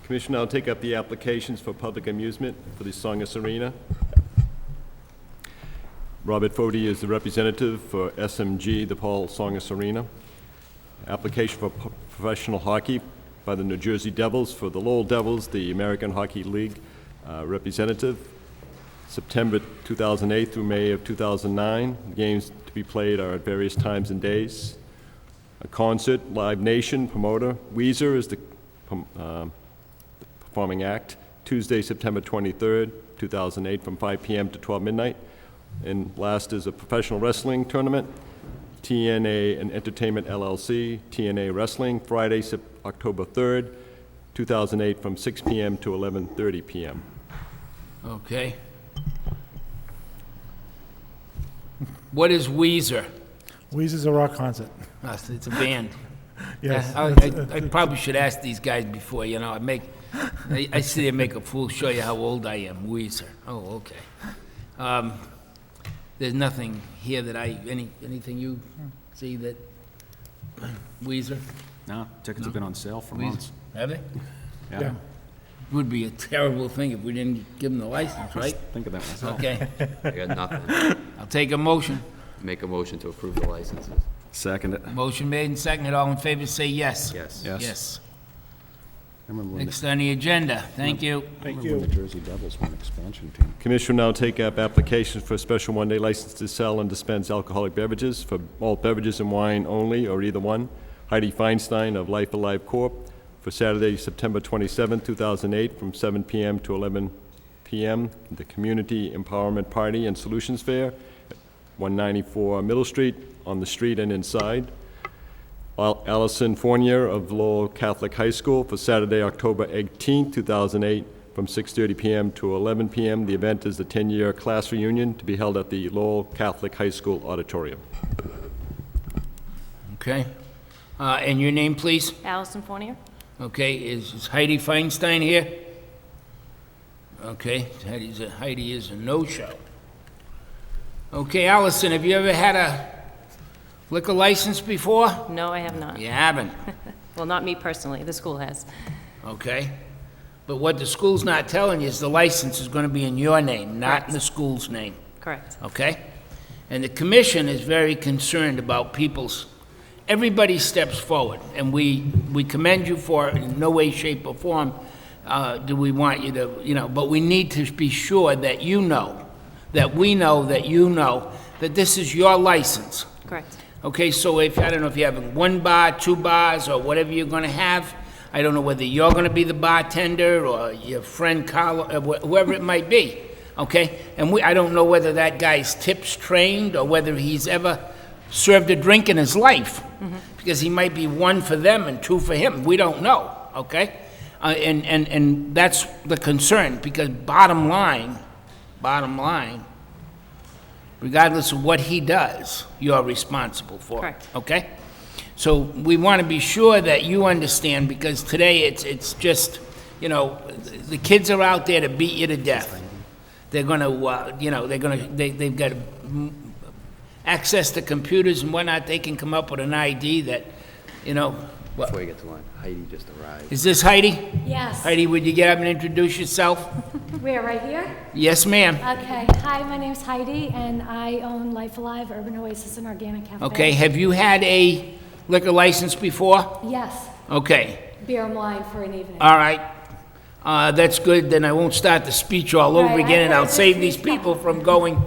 Commission now take up the applications for public amusement for the Songus Arena. Robert Fode is the representative for SMG, the Paul Songus Arena. Application for professional hockey by the New Jersey Devils for the Lowell Devils, the American Hockey League representative. September 2008 through May of 2009. Games to be played are at various times and days. A concert, Live Nation promoter. Weezer is the performing act. Tuesday, September 23rd, 2008 from 5 p.m. to 12 midnight. And last is a professional wrestling tournament. TNA and Entertainment LLC, TNA Wrestling, Friday, October 3rd, 2008 from 6 p.m. to 11:30 p.m. Okay. What is Weezer? Weezer's a rock concert. It's a band. Yes. I probably should ask these guys before, you know, I see they make a fool show you how old I am. Weezer. Oh, okay. There's nothing here that anything you see that, Weezer? No, tickets have been on sale for months. Have they? Yeah. It would be a terrible thing if we didn't give them the license, right? Think of that myself. Okay. I got nothing. I'll take a motion. Make a motion to approve the licenses. Second it. Motion made and seconded. All in favor, say yes. Yes. Yes. Yes. I remember when Next on the agenda. Thank you. Thank the you. Jersey Devils were an expansion team. Commission will now take up applications for a special one-day license to sell and dispense alcoholic beverages for malt beverages and wine only, or either one. Heidi Feinstein of Life Alive Corp. for Saturday, September 27, 2008, from 7 p.m. to 11 p.m., the Community Empowerment Party and Solutions Fair at 194 Middle Street, on the street and inside. Allison Fournier of Lowell Catholic High School for Saturday, October 18, 2008, from 6:30 p.m. to 11 p.m. The event is the 10-year class reunion to be held at the Lowell Catholic High School auditorium. Okay. And your name, please? Allison Fournier. Okay, is Heidi Feinstein here? Okay, Heidi is a no-show. Okay, Allison, have you ever had a liquor license before? No, I have not. You haven't? Well, not me personally. The school has. Okay. But what the school's not telling you is the license is going to be in your name, not in the school's name. Correct. Okay? And the commission is very concerned about everybody steps forward, and we commend you for it in no way, shape, or form do we want you to, but we need to be sure that you know, that we know, that you know, that this is your license. Correct. Okay, so I don't know if you have one bar, two bars, or whatever you're going to have. I don't know whether you're going to be the bartender or your friend Carl, whoever it might be, okay? And I don't know whether that guy's tips trained or whether he's ever served a drink in his life, because he might be one for them and two for him. We don't know, okay? And that's the concern, because bottom line, regardless of what he does, you're responsible for it. Correct. Okay? So we want to be sure that you understand, because today it's just, the kids are out there to beat you to death. They're going to, they've got access to computers and whatnot. They can come up with an ID that, what? Before you get to line, Heidi just arrived. Is this Heidi? Yes. Heidi, would you get up and introduce yourself? We're right here? Yes, ma'am. Okay. Hi, my name's Heidi, and I own Life Alive, Urban Oasis, and Organic Cafe. Okay, have you had a liquor license before? Yes. Okay, Beer and wine for an evening. all right. That's good, then I won't start the speech all over Right, again, and I'll I save these people from going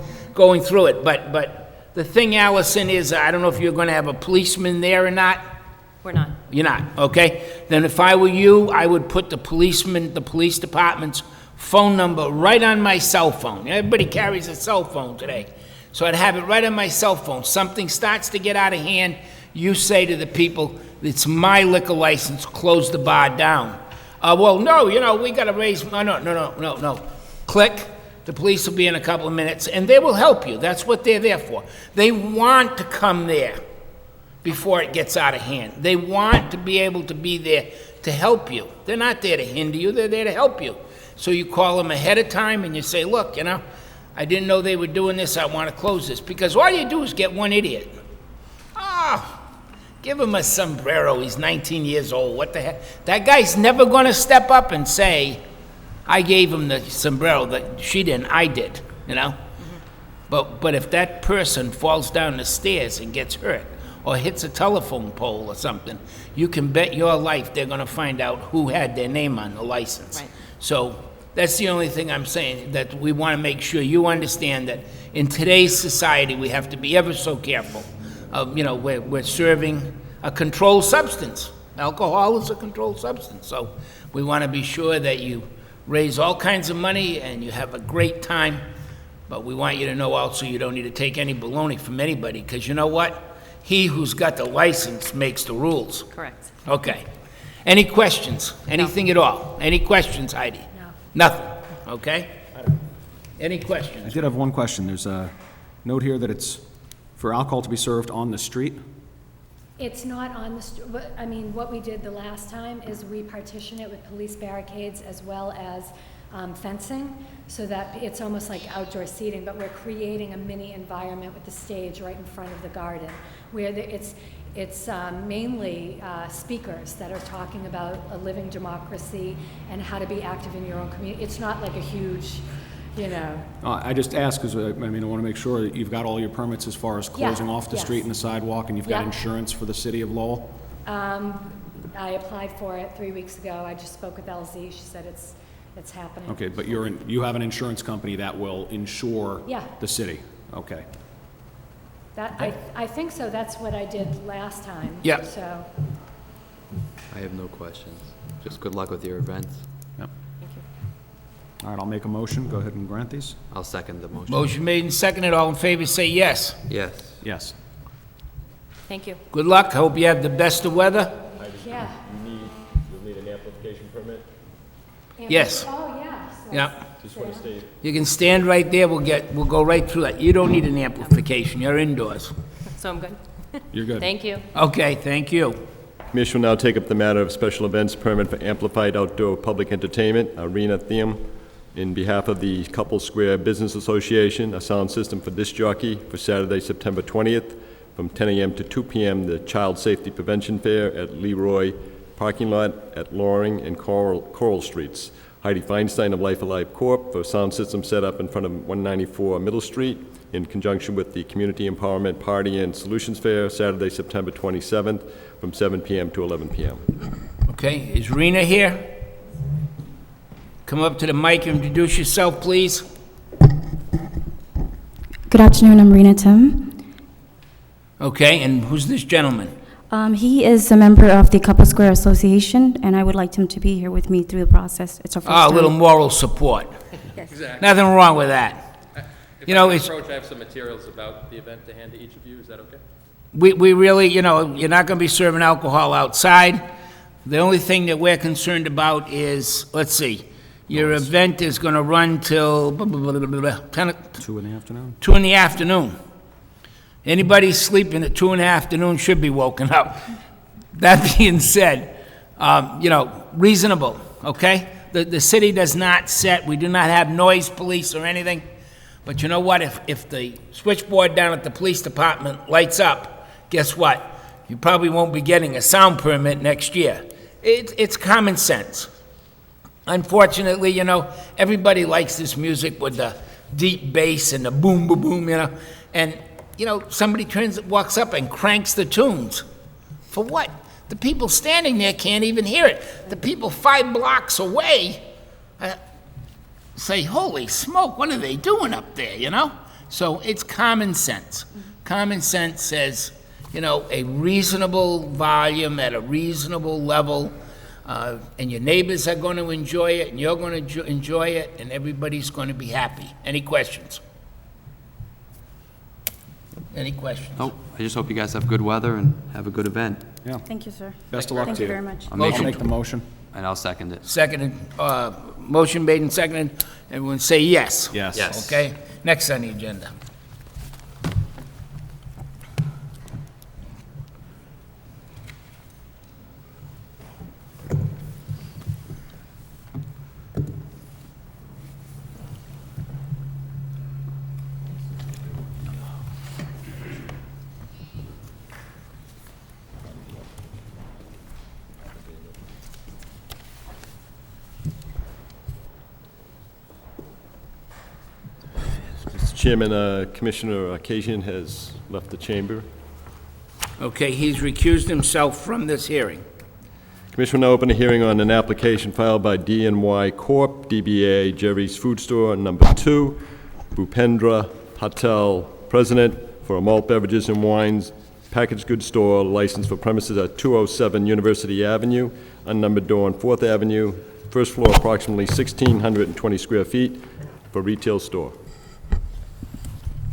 through it. But the thing, Allison, is I don't know if you're gonna have a policeman there or not. We're not. You're not, okay? Then if I were you, I would put the police department's phone number right on my cell phone. Everybody carries a cell phone today. So I'd have it right on my cell phone. Something starts to get out of hand, you say to the people, it's my liquor license, close the bar down. Well, no, we gotta raise, no. Click, the police will be in a couple of minutes, and they will help you. That's what they're there for. They want to come there before it gets out of hand. They want to be able to be there to help you. They're not there to hinder you, they're there to help you. So you call them ahead of time and you say, look, I didn't know they were doing this, I want to close this. Because all you do is get one idiot. Give him a sombrero. He's 19 years old. What the heck? That guy's never going to step up and say, I gave him the sombrero. That she didn't, I did, you know? But if that person falls down the stairs and gets hurt or hits a telephone pole or something, you can bet your life they're going to find out who had their name on the license. Right. So that's the only thing I'm saying, that we want to make sure you understand that in today's society, we have to be ever so careful. You know, we're serving a controlled substance. Alcohol is a controlled substance. So we want to be sure that you raise all kinds of money and you have a great time. But we want you to know also you don't need to take any baloney from anybody, because you know what? He who's got the license makes the rules. Correct. Okay. Any questions? Anything at all? Any questions, Heidi? No. Nothing, okay? Any I questions? did have one question. There's a note here that it's for alcohol to be served on the street. It's not on the, I mean, what we did the last time is we partition it with police barricades as well as fencing, so that it's almost like outdoor seating, but we're creating a mini environment with the stage right in front of the garden, where it's mainly speakers that are talking about a living democracy and how to be active in your own community. It's not like a huge, you know. I just asked because, I mean, I want to make sure that you've got all your permits as far as closing off the yes. street and the sidewalk, and you've got Yeah. insurance for the city of Lowell. I applied for it 3 weeks ago. I just spoke with LZ. She said it's happening. Okay, but you have an insurance company that will insure Yeah. the city. Okay. That, I think so. That's what I did last time. Yeah. So, I have no questions. Just good luck with your events. Yep. Thank you. All right, I'll make a motion. Go ahead and grant these. I'll second the motion. Motion made and seconded. All in favor, say yes. Yes. Yes. Thank you. Good luck. Hope you have the best of weather. yeah. You'll need an amplification permit? Yes. Oh, yeah. So Yeah. Just want to state, You can stand right there. We'll go right through that. You don't need an amplification. You're indoors. So I'm good. You're good. Thank you. Okay, thank you. Commission will now take up the matter of special events permit for amplified outdoor public entertainment, Arena Theme, in behalf of the Couple Square Business Association, a sound system for disc jockey for Saturday, September 20th, from 10 a.m. to 2 p.m., the Child Safety Prevention Fair at Leroy Parking Lot at Loring and Coral Streets. Heidi Feinstein of Life Alive Corp. for sound system set up in front of 194 Middle Street in conjunction with the Community Empowerment Party and Solutions Fair, Saturday, September 27th, from 7 p.m. to 11 p.m. Okay, is Rena here? Come up to the mic and introduce yourself, please. Good afternoon, I'm Rena Tim. Okay, and who's this gentleman? He is a member of the Couple Square Association, and I would like him to be here with me through the process. It's our first Oh, a time. little moral support. Exactly. Nothing wrong with that. If You know, I can it's- approach, I have some materials about the event to hand to each of you. Is that okay? We really, you know, you're not going to be serving alcohol outside. The only thing that we're concerned about is, let's see, your event is going to run till 10, 2 in the afternoon. 2 in the afternoon. Anybody sleeping at 2 in the afternoon should be woken up. That being said, you know, reasonable, okay? The city does not set, we do not have noise police or anything. But you know what? If the switchboard down at the police department lights up, guess what? You probably won't be getting a sound permit next year. It's common sense. Unfortunately, you know, everybody likes this music with the deep bass and the boom, boom, boom, you know. And, you know, somebody walks up and cranks the tunes. For what? The people standing there can't even hear it. The people 5 blocks away say, holy smoke, what are they doing up there, you know? So it's common sense. Common sense says, you know, a reasonable volume at a reasonable level, and your neighbors are going to enjoy it, and you're going to enjoy it, and everybody's going to be happy. Any questions? Any questions? Oh, I just hope you guys have good weather and have a good event. Yeah. Thank you, sir. Best of luck Thank to you you. very much. I'll make I'll make the motion. And I'll second it. Seconded, motion made and seconded. Everyone say yes. Yes. Yes. Okay, next on the agenda. Chairman, Commissioner Occasion has left the chamber. Okay, he's recused himself from this hearing. Commission will now open a hearing on an application filed by DNY Corp., DBA Jerry's Food Store, number 2, Bhupendra Patel, President, for a malt beverages and wines packaged goods store licensed for premises at 207 University Avenue, unnumbered door on 4th Avenue, first floor approximately 1,620 square feet, for retail store.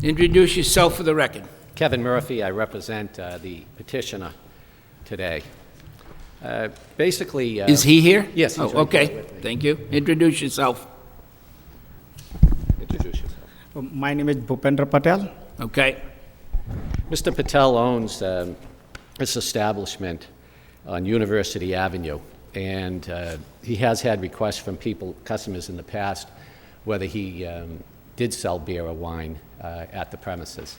Introduce yourself for the record. Kevin Murphy, I represent the petitioner today. Basically... Is he here? Yes, he's Oh, right okay, here with me. thank you. Introduce yourself. Introduce yourself. My name is Bhupendra Patel. Okay, Mr. Patel owns this establishment on University Avenue, and he has had requests from customers in the past, whether he did sell beer or wine at the premises.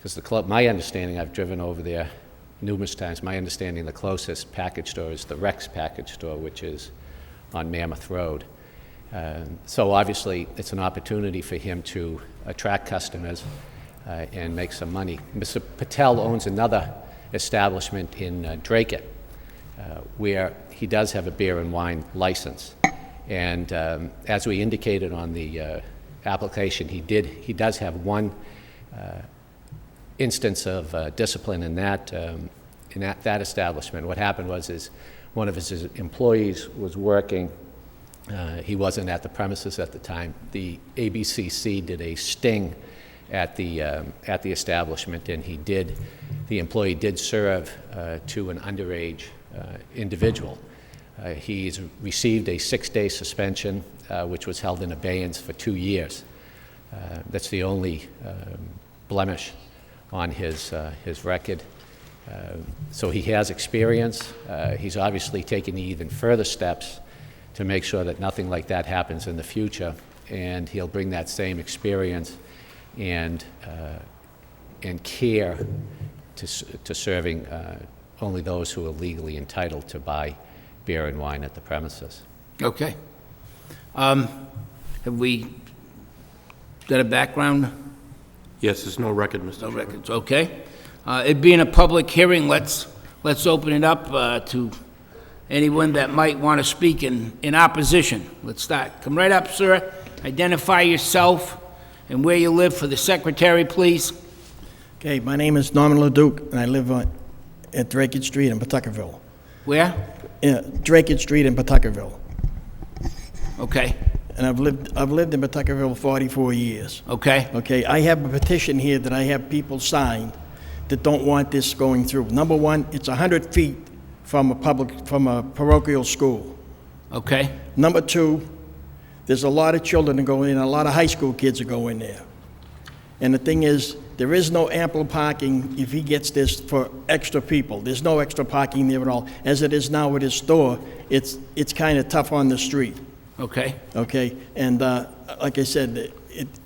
Because my understanding, I've driven over there numerous times, my understanding the closest package store is the Rex package store, which is on Mammoth Road. So obviously, it's an opportunity for him to attract customers and make some money. Mr. Patel owns another establishment in Dracut, where he does have a beer and wine license. And as we indicated on the application, he does have one instance of discipline in that establishment. What happened was one of his employees was working. He wasn't at the premises at the time. The ABCC did a sting at the establishment, and the employee did serve to an underage individual. He's received a 6-day suspension, which was held in abeyance for 2 years. That's the only blemish on his record. So he has experience. He's obviously taken even further steps to make sure that nothing like that happens in the future, and he'll bring that same experience and care to serving only those who are legally entitled to buy beer and wine at the premises. okay. Have we got a background? Yes, there's no record, Mr. No Chairman. records, okay. It being a public hearing, let's open it up to anyone that might want to speak in opposition. Let's start. Come right up, sir. Identify yourself and where you live for the secretary, please. Okay, my name is Norman LeDuc, and I live at Dracut Street in Pawtuckerville. Where? Dracut Street in Pawtuckerville. Okay, And I've lived in Pawtuckerville 44 years. okay, Okay, I have a petition here that I have people sign that don't want this going through. Number one, it's 100 feet from a parochial school. okay, Number two, there's a lot of children that go in, a lot of high school kids that go in there. And the thing is, there is no ample parking if he gets this for extra people. There's no extra parking there at all. As it is now with his store, it's kind of tough on the street, okay, okay? And like I said,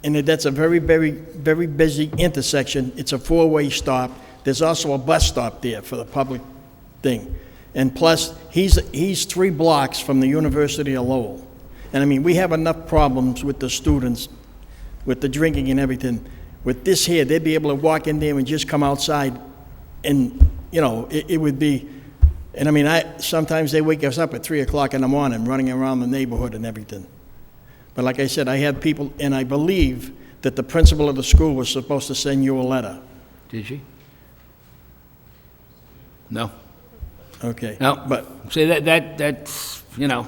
that's a very, very, very busy intersection. It's a 4-way stop. There's also a bus stop there for the public thing. And plus, he's 3 blocks from the University of Lowell. And I mean, we have enough problems with the students, with the drinking and everything. With this here, they'd be able to walk in there and just come outside, and, you know, it would be, and I mean, sometimes they wake us up at 3 o'clock in the morning running around the neighborhood and everything. But like I said, I have people, and I believe that the principal of the school was supposed to send you a letter. did she? No. Okay. No, But, see, that's, you know,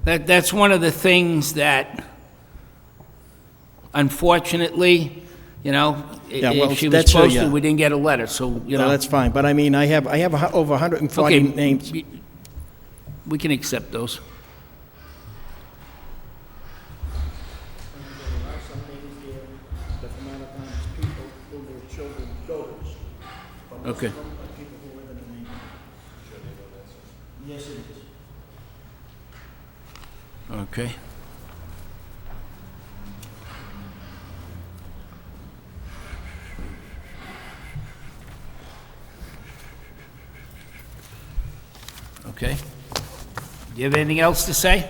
that's one of the things that, unfortunately, you know, Yeah, well, if she was that's her, supposed to, yeah. we didn't get a letter, so, you no, know. that's fine. But I mean, I have over 140 Okay, names. we can accept those. Okay. Yes, it is. Okay. Okay. Do you have anything else to say?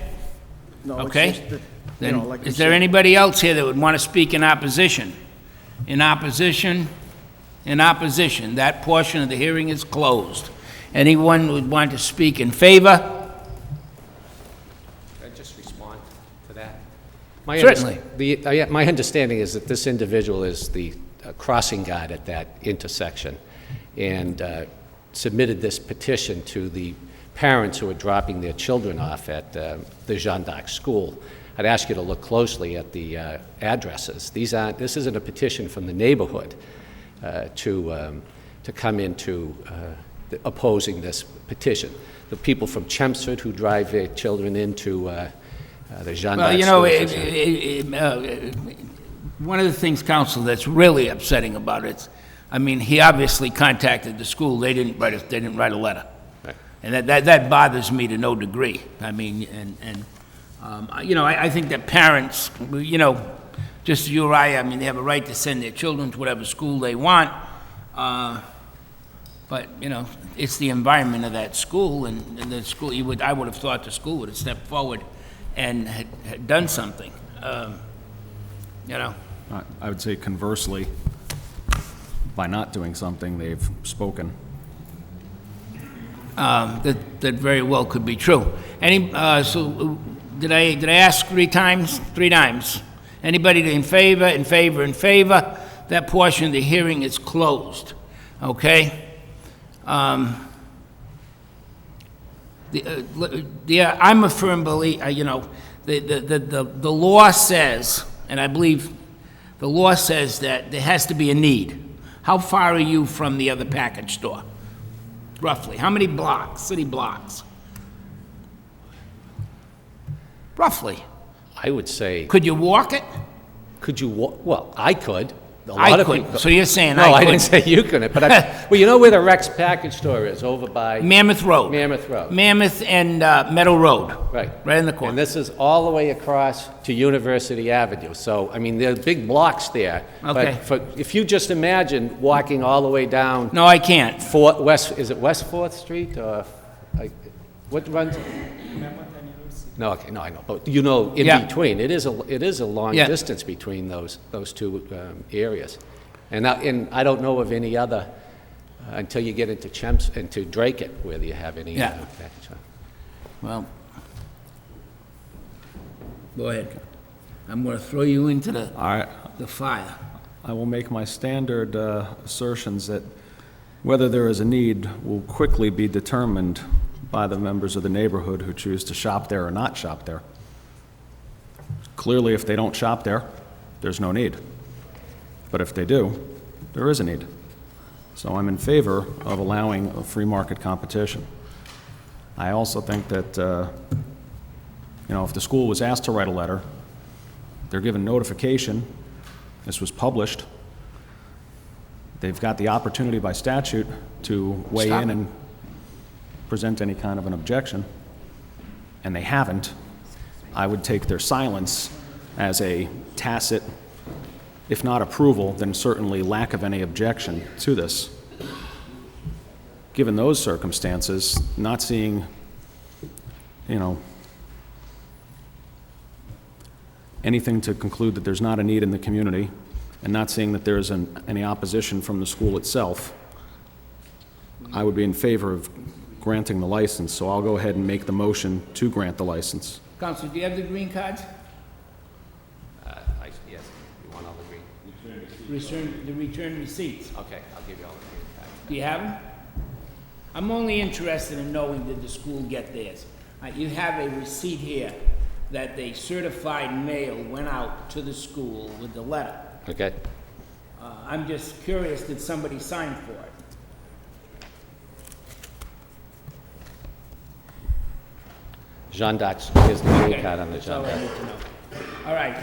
No, it's Okay. just that, you Then, know, like I is there said- anybody else here that would want to speak in opposition? In opposition? In opposition. That portion of the hearing is closed. Anyone would want to speak in favor? Just respond to that. My Certainly. My understanding is that this individual is the crossing guard at that intersection and submitted this petition to the parents who are dropping their children off at the Jeanne d'Arc school. I'd ask you to look closely at the addresses. This isn't a petition from the neighborhood to come into opposing this petition. The people from Chelmsford who drive their children into the Jeanne d'Arc school. One of the things, Counsel, that's really upsetting about it, I mean, he obviously contacted the school. They didn't write a letter. Right. And that bothers me to no degree. I mean, I think that parents, just as you or I mean, they have a right to send their children to whatever school they want. But, it's the environment of that school, and the school, I would have thought the school would have stepped forward and had done something, I would say conversely, by not doing something, they've spoken. That very well could be true. So did I ask 3 times? 3 times. Anybody in favor, in favor, in favor? That portion of the hearing is closed, okay? I'm a firm believer, the law says, and I believe the law says that there has to be a need. How far are you from the other package store? Roughly. How many blocks, city blocks? Roughly. I would say, Could you walk it? could you walk? Well, I could. A I lot of could. people- So you're saying No, I I could. didn't say you couldn't, but well, you know where the Rex package store is? Over by Mammoth Road. Mammoth Road. Mammoth and Meadow Road. Right. Right in the corner. And this is all the way across to University Avenue. So, I mean, there are big blocks there. Okay. But if you just imagine walking all the way down No, I can't. is it West 4th Street or, what runs? No, okay, no, I know, but in Yeah. between, it is a long Yeah. distance between those two areas. And I don't know of any other, until you get into into Drake where you have any Yeah. package. Well, go ahead. I'm going to throw you into the fire. I will make my standard assertions that whether there is a need will quickly be determined by the members of the neighborhood who choose to shop there or not shop there. Clearly, if they don't shop there, there's no need. But if they do, there is a need. So I'm in favor of allowing a free market competition. I also think that, if the school was asked to write a letter, they're given notification, this was published, they've got the opportunity by statute to weigh Stop in it. and present any kind of an objection, and they haven't. I would take their silence as a tacit, if not approval, then certainly lack of any objection to this. Given those circumstances, not seeing, anything to conclude that there's not a need in the community, and not seeing that there's any opposition from the school itself, I would be in favor of granting the license, so I'll go ahead and make the motion to grant the license. Counselor, do you have the green cards? Yes, you want all the green? The return receipts. Okay, I'll give you all the green cards. Do you have them? I'm only interested in knowing, did the school get theirs? You have a receipt here that the certified mail went out to the school with the letter. Okay. I'm just curious, did somebody sign for it? Jeanne d'Arc, here's the green card on the That's all Jeanne I d'Arc. need to know. All right.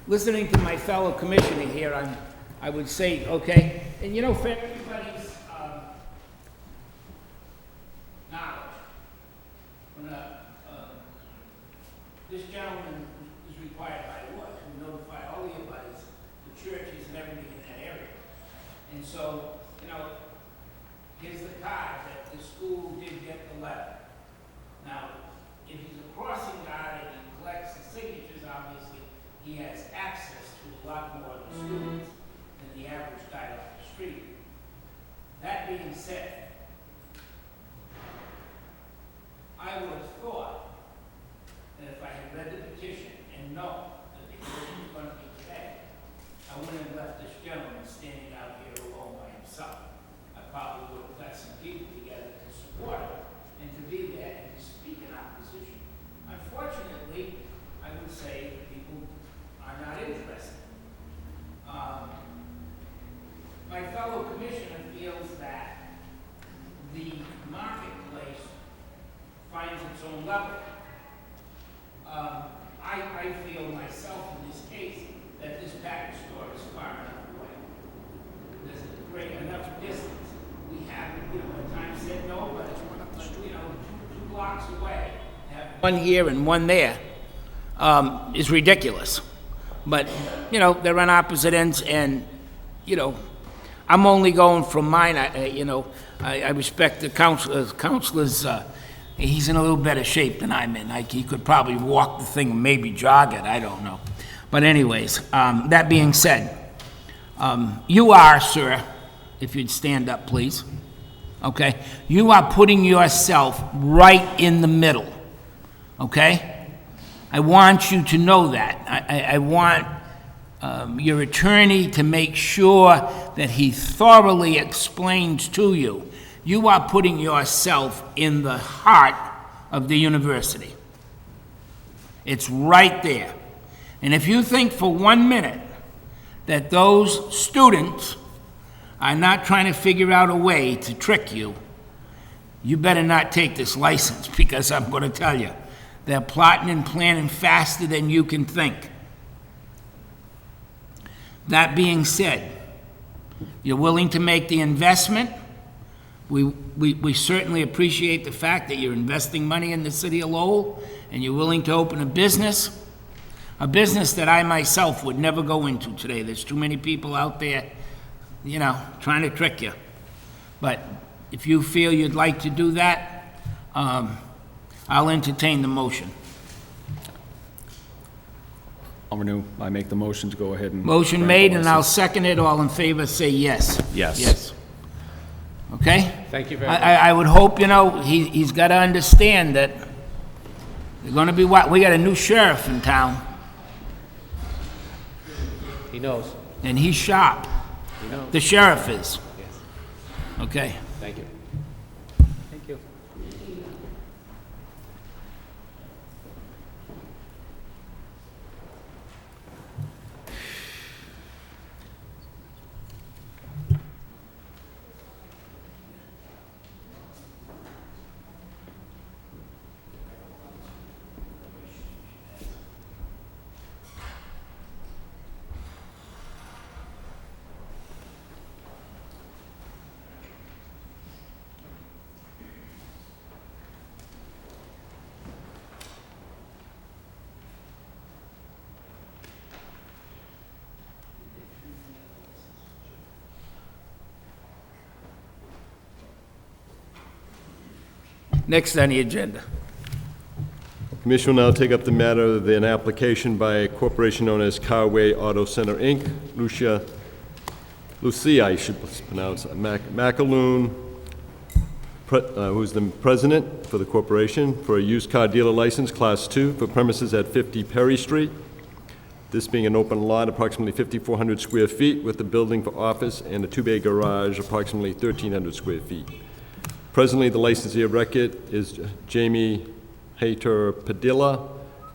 Listening to my fellow commissioner here, I would say, okay, and for everybody's knowledge, when this gentleman is required by law to notify all the abutters, the churches and everything in that area. And so, here's the card that the school did get the letter. Now, if he's a crossing guard and he collects the signatures, obviously, he has access to level. I feel myself in this case that this package store is far enough away. There's a great enough distance. We have, at times said no, but two blocks away, have one here and one there, is ridiculous. But, they're on opposite ends, and, I'm only going from mine. I respect the counselor's, he's in a little better shape than I'm in. He could probably walk the thing, maybe jog it, I don't know. But anyways, that being said, you are, sir, if you'd stand up, please, okay? You are putting yourself right in the middle, okay? I want you to know that. I want your attorney to make sure that he thoroughly explains to you. You are putting yourself in the heart of the university. It's right there. And if you think for 1 minute that those students are not trying to figure out a way to trick you, you better not take this license, because I'm going to tell you, they're plotting and planning faster than you can think. That being said, you're willing to make the investment. We certainly appreciate the fact that you're investing money in the city of Lowell, and you're willing to open a business that I myself would never go into today. There's too many people out there, trying to trick you. But if you feel you'd like to do that, I'll entertain the motion. I make the motion to go ahead and... Motion grant made, the and I'll license. second it. All in favor, say yes. Yes. Yes. Okay? Thank you very much. I would hope, he's got to understand that they're going to be we got a new sheriff in town, He knows. and he's sharp. He knows. The sheriff is. Yes. Okay. Thank you. Thank you. Next on the agenda. Commission will now take up the matter of an application by a corporation known as Carway Auto Center, Inc., Lucia, I should pronounce, McAloon, who's the president for the corporation, for a used car dealer license, Class 2, for premises at 50 Perry Street. This being an open lot, approximately 5,400 square feet, with a building for office and a two-bay garage, approximately 1,300 square feet. Presently, the licensee of record is Jamie Hayter Padilla,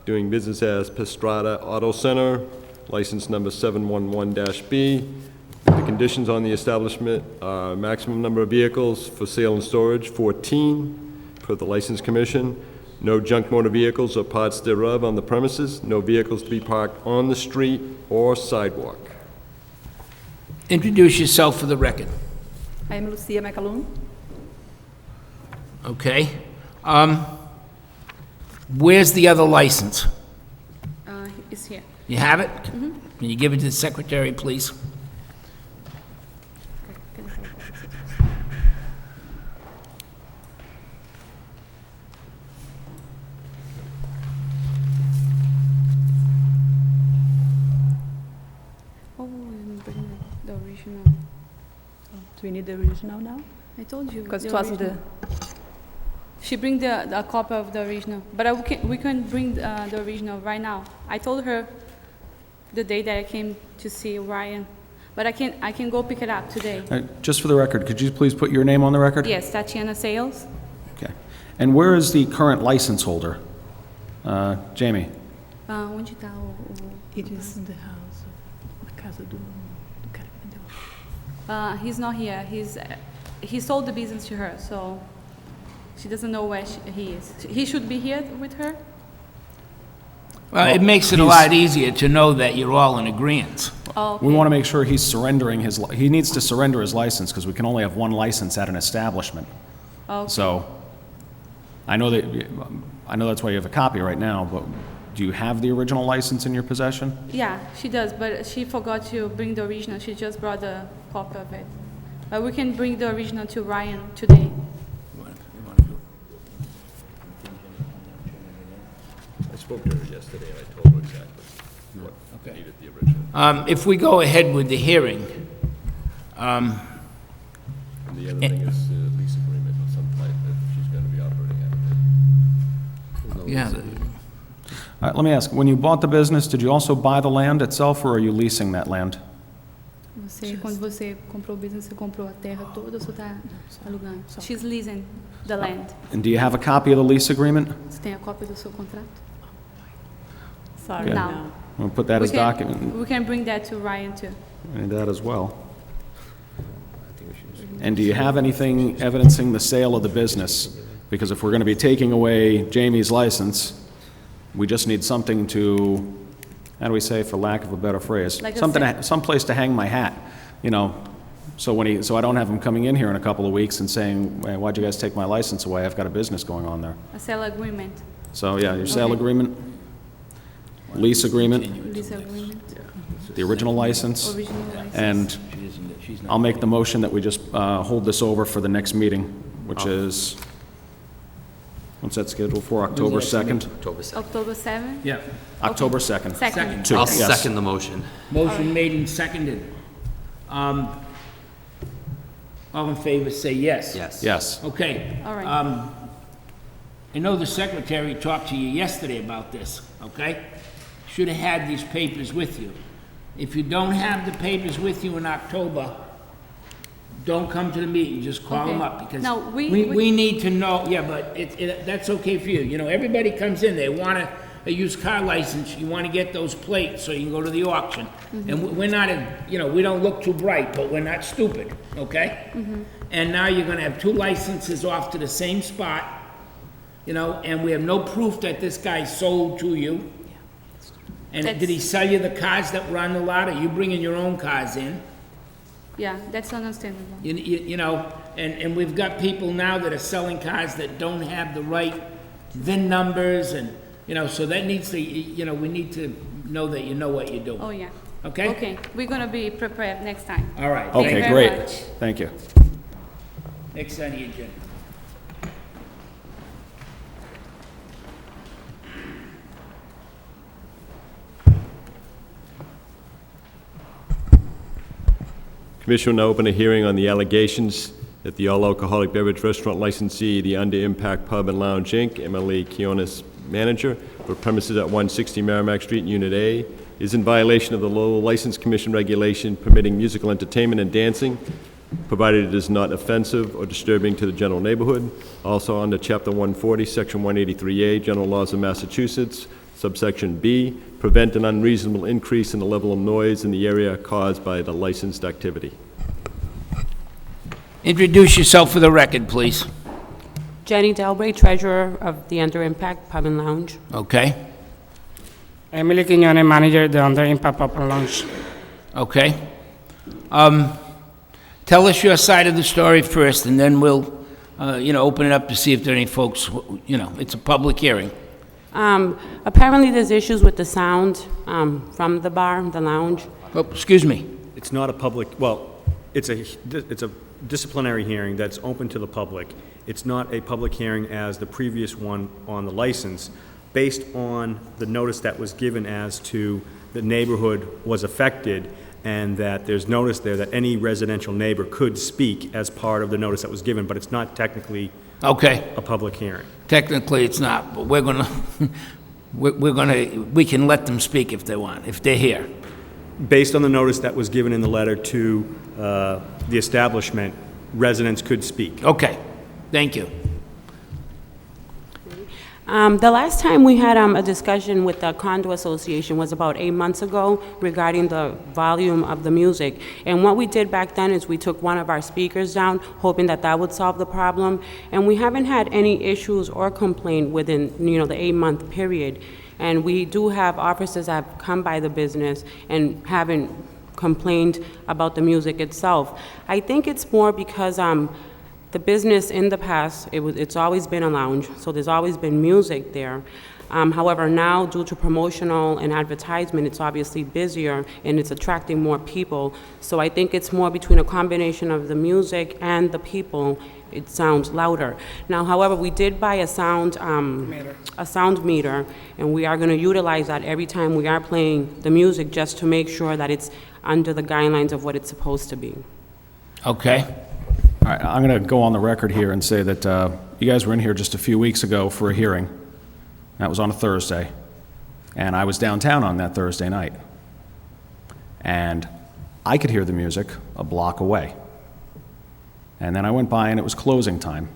doing business as Pastrada Auto Center, license number 711-B. The conditions on the establishment are maximum number of vehicles for sale and storage, 14, per the License Commission. No junk motor vehicles or parts thereof on the premises. No vehicles to be parked on the street or sidewalk. Introduce yourself for the record. I am Lucia McAloon. Okay. Where's the other license? It's here. You have it? Can you give it to the secretary, please? Oh, I'm bringing the original. Do we need the original now? I told you. Because it wasn't the... She bring the copy of the original, but we can bring the original right now. I told her the day that I came to see Ryan, but I can go pick it up today. Just for the record, could you please put your name on the record? Yes, Tatiana Sales. Okay. And where is the current license holder? Jamie? Onde está o... It is in the house, na casa do cara que vendeu. He's not here. He sold the business to her, She doesn't know where he is. He should be here with her? Well, it makes it a lot easier to know that you're all in agreement. Oh, okay. We want to make sure he's surrendering he needs to surrender his license, because we can only have one license at an establishment. Okay. So, I know that's why you have a copy right now, but do you have the original license in your possession? Yeah, she does, but she forgot to bring the original. She just brought the copy of it. But we can bring the original to Ryan today. I spoke to her yesterday, and I told her exactly what needed the original. If we go ahead with the hearing, And the other thing is lease agreement of some type that she's going to be operating out. yeah, Let me ask, when you bought the business, did you also buy the land itself, or are you leasing that land? Quando você comprou o business, você comprou a terra toda ou você está alugando? She's leasing the land. And do you have a copy of the lease agreement? Você tem a cópia do seu contrato? Sorry, Yeah. no. We'll put that as document, We can bring that to Ryan too. and that as well. And do you have anything evidencing the sale of the business? Because if we're going to be taking away Jamie's license, we just need something to, how do we say, for lack of a better phrase? Like a Something, someplace to hang my hat, you know, so I don't have him coming in here in a couple of weeks and saying, "Hey, why'd you guys take my license away? I've got a business going on there." A sale agreement, So, yeah, your sale Okay. agreement, lease agreement, lease agreement, the original license, original license. and I'll make the motion that we just hold this over for the next meeting, which is, what's that scheduled for, October 2nd? October 2nd. October 7th? yeah. October 2nd. Second. Two, I'll yes. second the motion. Motion made and seconded. All in favor, say yes. Yes. Yes. Okay. All right. I know the secretary talked to you yesterday about this, okay? Should have had these papers with you. If you don't have the papers with you in October, don't come to the meeting, just call them Okay. up, because No, we- we need to know, yeah, but that's okay for you. You know, everybody comes in, they want a used car license, you want to get those plates so you can go to the auction. Mm-hmm. And we're not, you know, we don't look too bright, but we're not stupid, okay? Mm-hmm. And now you're gonna have two licenses off to the same spot, you know, and we have no proof that this guy sold to you. And did he That's- sell you the cars that were on the lot, or you bringing your own cars in? Yeah, that's understandable. You know, and we've got people now that are selling cars that don't have the right VIN numbers, and, you know, so that needs to, you know, we need to know that you know what you're doing. Oh, yeah. Okay? Okay, we're gonna be prepared next time. All right. Thank you Okay, very great. much. Thank you. Next on the agenda. Commission will now open a hearing on the allegations that the all-alcoholic beverage restaurant licensee, the Under Impact Pub and Lounge, Inc., MLE Kionis manager, for premises at 160 Merrimack Street, Unit A, is in violation of the Lowell License Commission regulation permitting musical entertainment and dancing, provided it is not offensive or disturbing to the general neighborhood. Also under Chapter 140, Section 183A, General Laws of Massachusetts, subsection B, prevent an unreasonable increase in the level of noise in the area caused by the licensed activity. Introduce yourself for the record, please. Jenny Delbray, treasurer of the Under Impact Pub and Lounge. Okay? Emily Quiñones, manager of the Under Impact Pub and Lounge. Okay? Tell us your side of the story first, and then we'll, you know, open it up to see if there are any folks, you know, it's a public hearing. Apparently, there's issues with the sound from the bar, the lounge. Oh, excuse me. It's not a public, well, it's a disciplinary hearing that's open to the public. It's not a public hearing as the previous one on the license, based on the notice that was given as to the neighborhood was affected, and that there's notice there that any residential neighbor could speak as part of the notice that was given, but it's not technically Okay. a public hearing. Technically, it's not, but we're gonna, we can let them speak if they want, if they're here. Based on the notice that was given in the letter to the establishment, residents could speak. Okay, thank you. The last time we had a discussion with the condo association was about 8 months ago regarding the volume of the music. And what we did back then is we took one of our speakers down, hoping that that would solve the problem. And we haven't had any issues or complaint within, the 8-month period. And we do have officers that have come by the business and haven't complained about the music itself. I think it's more because the business in the past, it's always been a lounge, so there's always been music there. However, now, due to promotional and advertisement, it's obviously busier and it's attracting more people. So I think it's more between a combination of the music and the people. It sounds louder. Now, however, we did buy a sound meter, and we are going to utilize that every time we are playing the music, just to make sure that it's under the guidelines of what it's supposed to be. Okay. All right, I'm going to go on the record here and say that you guys were in here just a few weeks ago for a hearing. That was on a Thursday, and I was downtown on that Thursday night. And I could hear the music a block away. And then I went by and it was closing time.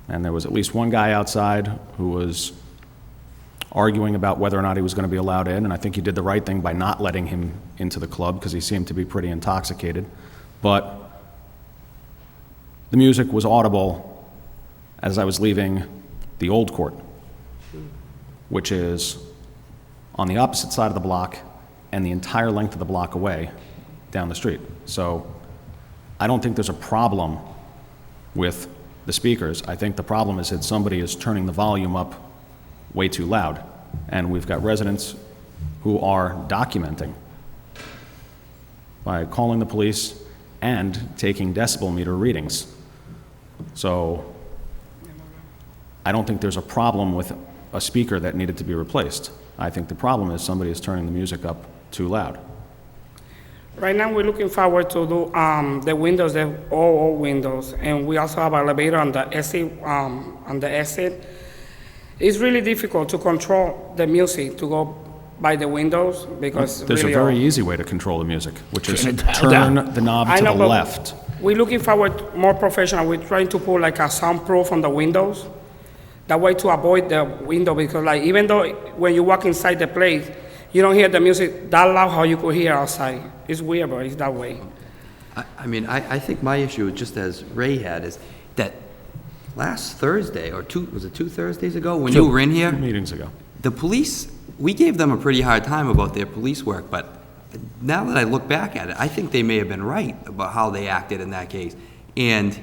And there was at least one guy outside who was arguing about whether or not he was going to be allowed in, and I think he did the right thing by not letting him into the club because he seemed to be pretty intoxicated. But the music was audible as I was leaving the old court, which is on the opposite side of the block and the entire length of the block away down the street. So I don't think there's a problem with the speakers. I think the problem is that somebody is turning the volume up way too loud. And we've got residents who are documenting by calling the police and taking decibel meter readings. So I don't think there's a problem with a speaker that needed to be replaced. I think the problem is somebody is turning the music up too loud. Right now, we're looking forward to do the windows, the all windows, and we also have an elevator on the exit. It's really difficult to control the music to go by the windows because there's really a very easy way to control the music, which is turn the knob to the left. We're looking forward to more professional. We're trying to put like a soundproof on the windows. That way to avoid the window, because like even though when you walk inside the place, you don't hear the music that loud how you could hear outside. It's weird, but it's that way. I mean, I think my issue, just as Ray had, is that last Thursday, or was it 2 Thursdays ago, when you were in here? 2 meetings ago. The police, we gave them a pretty hard time about their police work, but now that I look back at it, I think they may have been right about how they acted in that case. And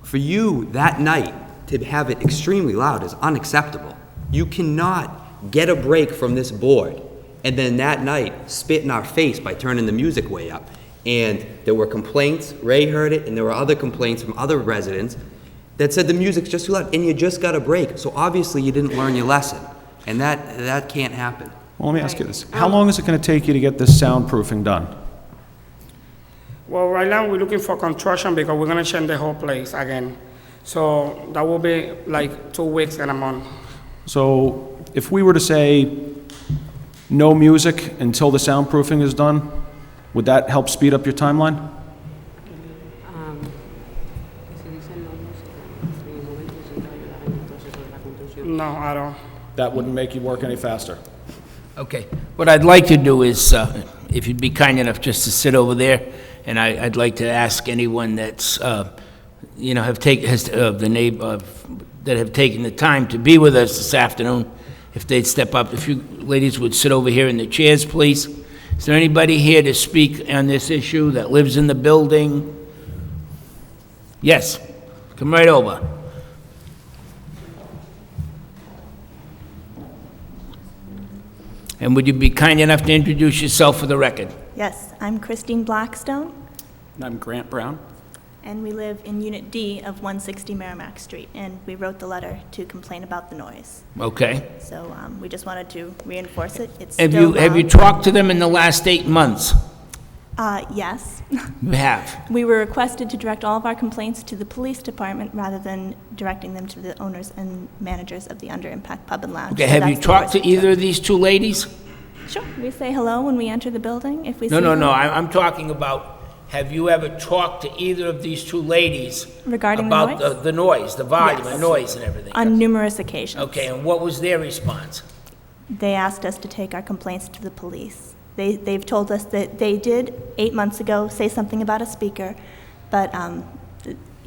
for you, that night, to have it extremely loud is unacceptable. You cannot get a break from this board and then that night spit in our face by turning the music way up. And there were complaints, Ray heard it, and there were other complaints from other residents that said the music's just too loud, and you just got a break. So obviously you didn't learn your lesson, and that can't happen. Well, let me ask you this. How long is it going to take you to get this soundproofing done? Well, right now we're looking for construction because we're gonna change the whole place again. So that will be like 2 weeks and a month. So if we were to say no music until the soundproofing is done, would that help speed up your timeline? No, I don't. That wouldn't make you work any faster. Okay. What I'd like to do is, if you'd be kind enough just to sit over there, and I'd like to ask anyone that's, that have taken the time to be with us this afternoon, if they'd step up. If you ladies would sit over here in the chairs, please. Is there anybody here to speak on this issue that lives in the building? Yes. Come right over. And would you be kind enough to introduce yourself for the record? Yes, I'm Christine Blackstone, And I'm Grant Brown. and we live in Unit D of 160 Merrimack Street, and we wrote the letter to complain about the noise. Okay. So we just wanted to reinforce it. It's Have still you loud. talked to them in the last 8 months? Yes. You have. We were requested to direct all of our complaints to the police department rather than directing them to the owners and managers of the Under Impact Pub and Lounge. Okay, So have you that's the talked to course we either of these two ladies? took. Sure. We say hello when we enter the building if we see No, them. I'm talking about have you ever talked to either of these two ladies Regarding the about noise? the noise, the volume, Yes. the noise and everything? On numerous occasions. Okay, and what was their response? They asked us to take our complaints to the police. They've told us that they did, 8 months ago, say something about a speaker, but,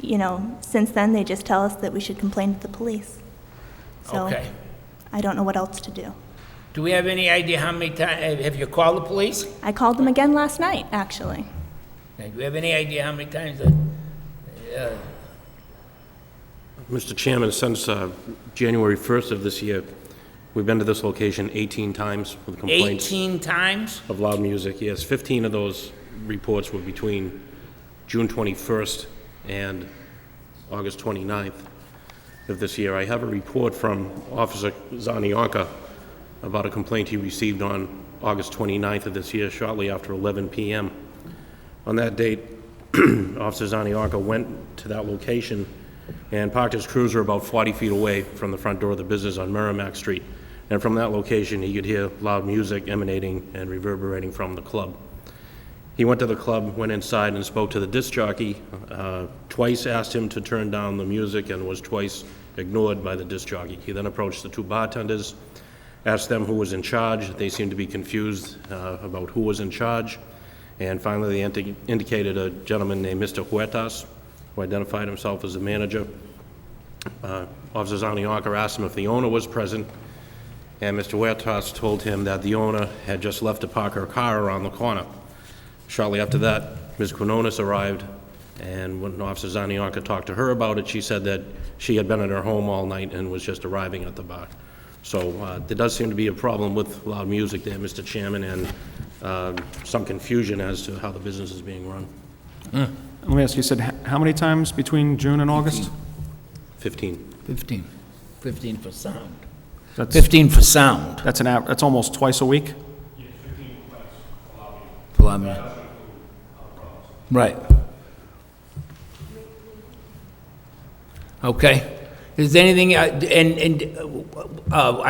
you know, since then, they just tell us that we should complain to the police. So, Okay. I don't know what else to do. Do we have any idea how many times, have you called the police? I called them again last night, actually. Do you have any idea how many times Mr. Chairman, since January 1st of this year, we've been to this location 18 times with complaints 18 times? of loud music. Yes, 15 of those reports were between June 21st and August 29th of this year. I have a report from Officer Zanionka about a complaint he received on August 29th of this year, shortly after 11 p.m. On that date, Officer Zanionka went to that location and parked his cruiser about 40 feet away from the front door of the business on Merrimack Street. And from that location, he could hear loud music emanating and reverberating from the club. He went to the club, went inside and spoke to the disc jockey, twice asked him to turn down the music and was twice ignored by the disc jockey. He then approached the two bartenders, asked them who was in charge. They seemed to be confused about who was in charge. And finally, they indicated a gentleman named Mr. Huertas, who identified himself as the manager. Officer Zanionka asked him if the owner was present, and Mr. Huertas told him that the owner had just left to park her car around the corner. Shortly after that, Ms. Quinones arrived, and when Officer Zanionka talked to her about it, she said that she had been at her home all night and was just arriving at the bar. So there does seem to be a problem with loud music there, Mr. Chairman, and some confusion as to how the business is being run. Let me ask you, said how many times between June and August? 15. 15. 15 for sound. That's- 15 for sound. That's almost twice a week? For loud music. Right. Okay. Is there anything, are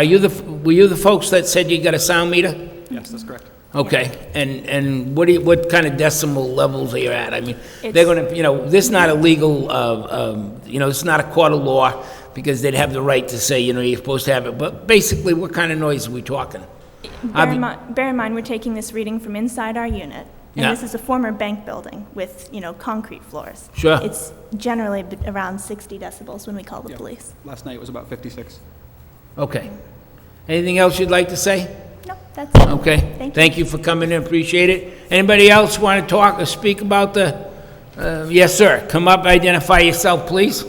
you were you the folks that said you got a sound meter? Yes, that's correct. Okay, and what kind of decimal levels are you at? I mean, they're It's- gonna, you know, this is not a legal, you know, it's not a court of law, because they'd have the right to say, you know, you're supposed to have it, but basically, what kind of noise are we talking? Bear in mind, we're taking this reading from inside our unit, and Yeah. this is a former bank building with, you know, concrete floors. Sure. It's generally around 60 decibels when we call the police. Last night it was about 56. Okay. Anything else you'd like to say? No, that's it. Okay. Thank you. For coming in, appreciate it. Anybody else want to talk or speak about the, yes, sir, come up, identify yourself, please.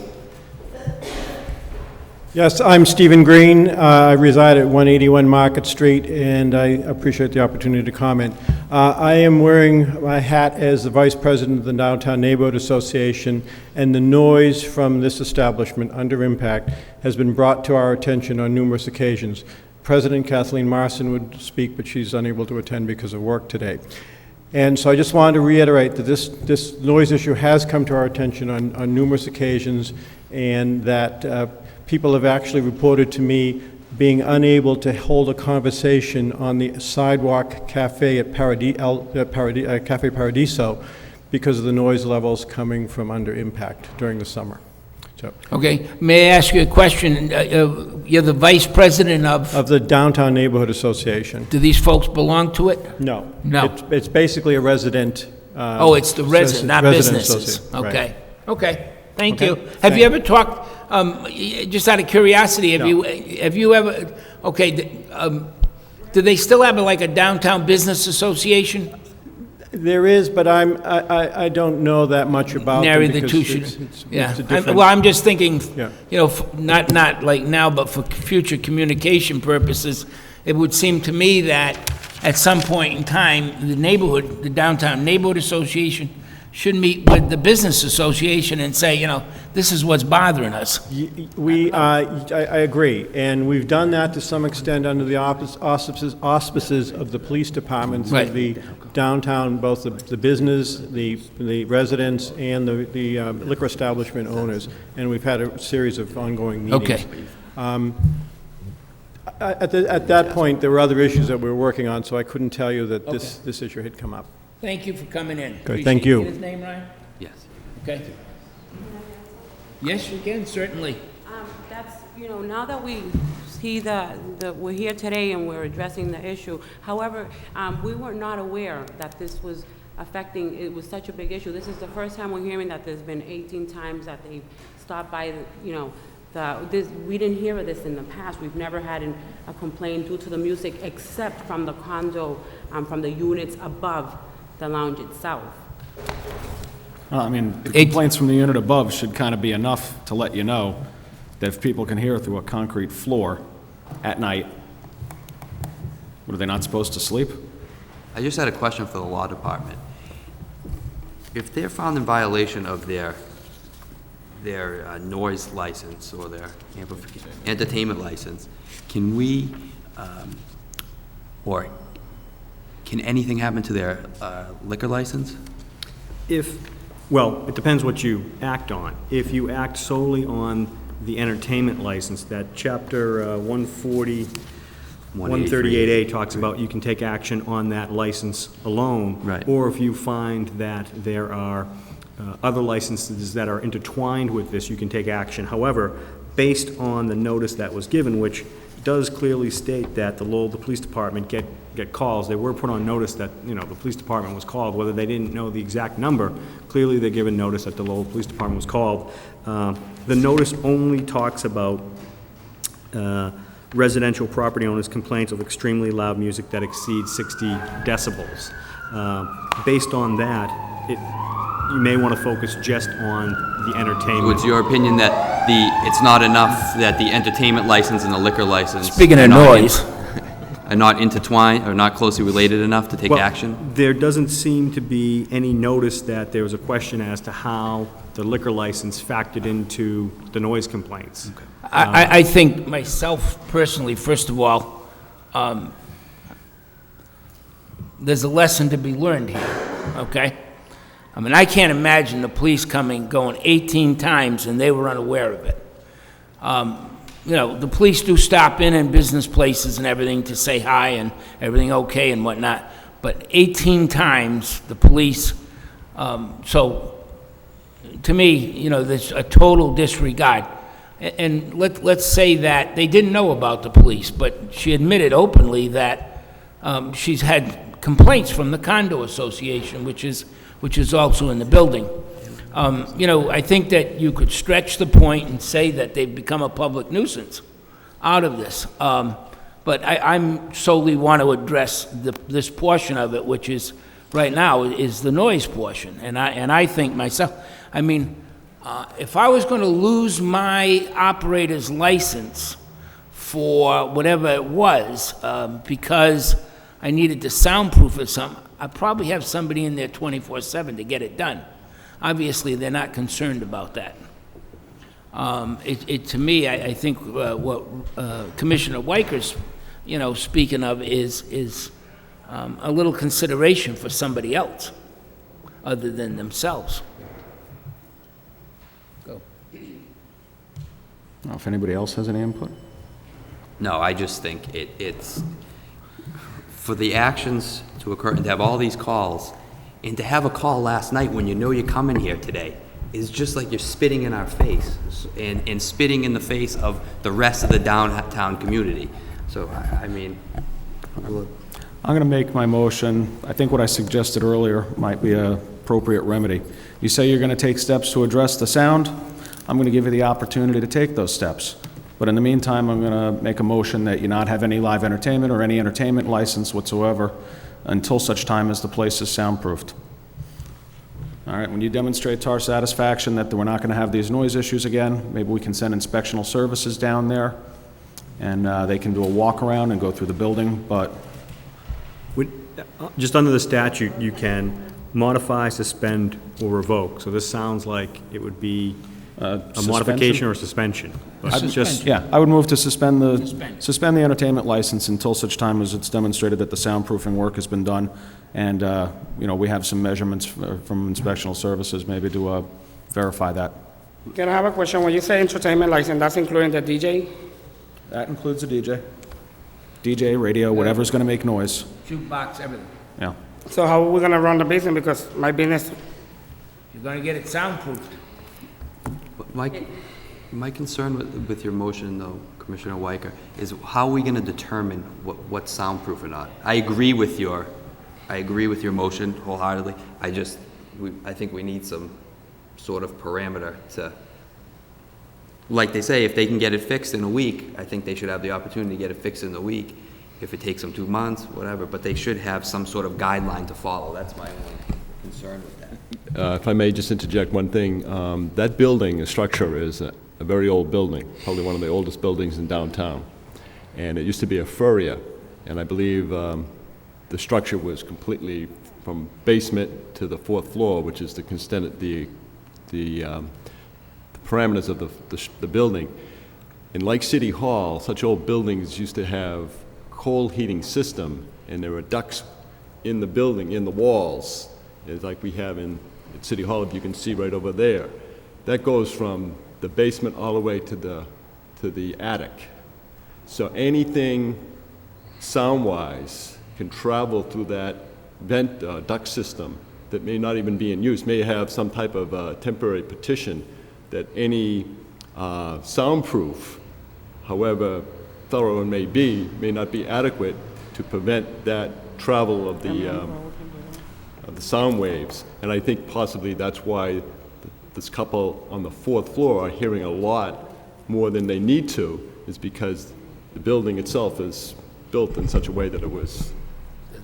Yes, I'm Stephen Green. I reside at 181 Market Street, and I appreciate the opportunity to comment. I am wearing my hat as the Vice President of the Downtown Neighborhood Association, and the noise from this establishment under impact has been brought to our attention on numerous occasions. President Kathleen Marson would speak, but she's unable to attend because of work today. And so I just wanted to reiterate that this noise issue has come to our attention on numerous occasions, and that people have actually reported to me being unable to hold a conversation on the sidewalk cafe at Cafe Paradiso because of the noise levels coming from under impact during the summer. So, Okay, may I ask you a question? You're the vice president of the Downtown Neighborhood Association. Do these folks belong to it? No. No. It's basically a resident. Oh, it's the resident, not resident businesses. associate, right. Okay, okay, thank Okay. you. Have you ever talked, just out of curiosity, have you ever, okay, do they still have like a downtown business association? There is, but I don't know that much about them Nary the because two it's yeah. a different. Well, I'm just thinking, Yeah. you know, not like now, but for future communication purposes, it would seem to me that at some point in time, the Downtown Neighborhood Association should meet with the Business Association and say, you know, this is what's bothering us. I agree, and we've done that to some extent under the auspices of the police departments Right. of the downtown, both the business, the residents, and the liquor establishment owners, and we've had a series of ongoing meetings. Okay. At that point, there were other issues that we were working on, so I couldn't tell you that this issue had come up. Thank you for coming in. Good, thank you. Appreciate it. Get his name, Ryan? Yes. Okay. Yes, you can, certainly. That's, you know, now that we see we're here today and we're addressing the issue, however, we were not aware that this was affecting, it was such a big issue. This is the first time we're hearing that there's been 18 times that they stopped by, you know, we didn't hear of this in the past. We've never had a complaint due to the music except from the condo, from the units above the lounge itself. Well, I mean, the complaints from the unit above should kind of be enough to let you know that if people can hear through a concrete floor at night, what, are they not supposed to sleep? I just had a question for the law department. If they're found in violation of their noise license or their entertainment license, can we, or can anything happen to their liquor license? Well, it depends what you act on. If you act solely on the entertainment license, that chapter 140, 138A talks about you can take action on that license alone. Right. Or if you find that there are other licenses that are intertwined with this, you can take action. However, based on the notice that was given, which does clearly state that the Lowell Police Department get calls. They were put on notice that, you know, the police department was called, whether they didn't know the exact number. Clearly, they're given notice that the Lowell Police Department was called. The notice only talks about residential property owners' complaints of extremely loud music that exceeds 60 decibels. Based on that, you may want to focus just on the entertainment. So it's your opinion that it's not enough that the entertainment license and the liquor license Speaking of noise, are not intertwined, or not closely related enough to take action? There doesn't seem to be any notice that there was a question as to how the liquor license factored into the noise complaints. Okay. I think myself personally, first of all, there's a lesson to be learned here, okay? I mean, I can't imagine the police going 18 times and they were unaware of it. You know, the police do stop in business places and everything to say hi and everything okay and whatnot, but 18 times the police, so to me, you know, there's a total disregard. And let's say that they didn't know about the police, but she admitted openly that she's had complaints from the condo association, which is also in the building. You know, I think that you could stretch the point and say that they've become a public nuisance out of this. But I'm solely want to address this portion of it, which is, right now, is the noise portion. And I think myself, I mean, if I was going to lose my operator's license for whatever it was, because I needed to soundproof or something, I'd probably have somebody in there 24/7 to get it done. Obviously, they're not concerned about that. To me, I think what Commissioner Weiker's, you know, speaking of is a little consideration for somebody else other than themselves. Go. Now, if anybody else has any input? No, I just think it's, for the actions to occur, and to have all these calls, and to have a call last night when you know you're coming here today, is just like you're spitting in our face, and spitting in the face of the rest of the downtown community. So, I mean, I'm going to make my motion. I think what I suggested earlier might be an appropriate remedy. You say you're going to take steps to address the sound. I'm going to give you the opportunity to take those steps. But in the meantime, I'm going to make a motion that you not have any live entertainment or any entertainment license whatsoever until such time as the place is soundproofed. All right, when you demonstrate to our satisfaction that we're not going to have these noise issues again, maybe we can send inspectional services down there, and they can do a walk around and go through the building, but... Just under the statute, you can modify, suspend, or revoke. So this sounds like it would be a modification or a suspension. But Yeah, I would move to suspend the entertainment license until such time as it's demonstrated that the soundproofing work has been done, and you know, we have some measurements from inspectional services maybe to verify that. Can I have a question? When you say entertainment license, that's including the DJ? That includes a DJ. DJ, radio, whatever's going to make noise. Jukebox, everything. Yeah. So how are we gonna run the business? Because my business, You're gonna get it soundproofed. But my concern with your motion, though, Commissioner Weicker, is how are we going to determine what's soundproof or not? I agree with your motion wholeheartedly. I think we need some sort of parameter to, like they say, if they can get it fixed in a week, I think they should have the opportunity to get it fixed in a week. If it takes them 2 months, whatever, but they should have some sort of guideline to follow. That's my only concern with that. If I may just interject one thing, that building, the structure is a very old building, probably one of the oldest buildings in downtown. And it used to be a furrier, and I believe the structure was completely from basement to the 4th floor, which is the parameters of the building. And like City Hall, such old buildings used to have coal heating system, and there were ducts in the building, in the walls, it's like we have in City Hall, if you can see right over there. That goes from the basement all the way to the attic. So anything sound-wise can travel through that vent duct system that may not even be in use, may have some type of temporary partition that any soundproof, however thorough it may be, may not be adequate to prevent that travel of the sound waves. And I think possibly that's why this couple on the 4th floor are hearing a lot more than they need to, is because the building itself is built in such a way that it was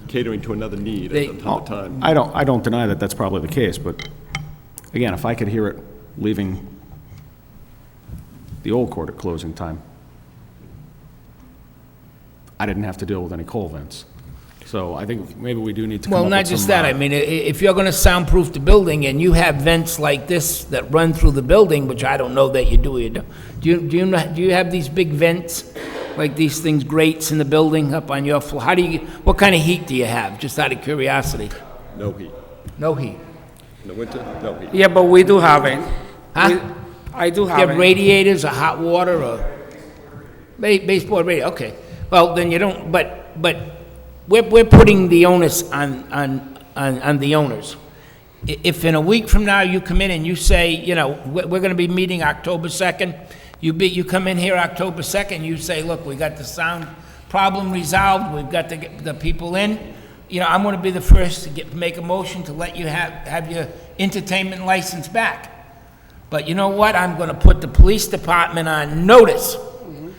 catering to another need at the time. I don't deny that that's probably the case, but again, if I could hear it leaving the old court at closing time, I didn't have to deal with any coal vents. So I think maybe we do need to come up with some... Well, not just that, I mean, if you're gonna soundproof the building and you have vents like this that run through the building, which I don't know that you do, do you have these big vents, like these things, grates in the building up on your floor? What kind of heat do you have, just out of curiosity? No heat. No heat? In the winter, no heat. yeah, but we do have it. Huh? I do You have have it. radiators or hot water or baseboard radiator? Okay. Well, then you don't. But we're putting the onus on the owners. If in a week from now you come in and you say, you know, we're going to be meeting October 2nd, you come in here October 2nd, you say, look, we got the sound problem resolved, we've got the people in. You know, I'm going to be the first to make a motion to let you have your entertainment license back. But you know what? I'm going to put the police department on notice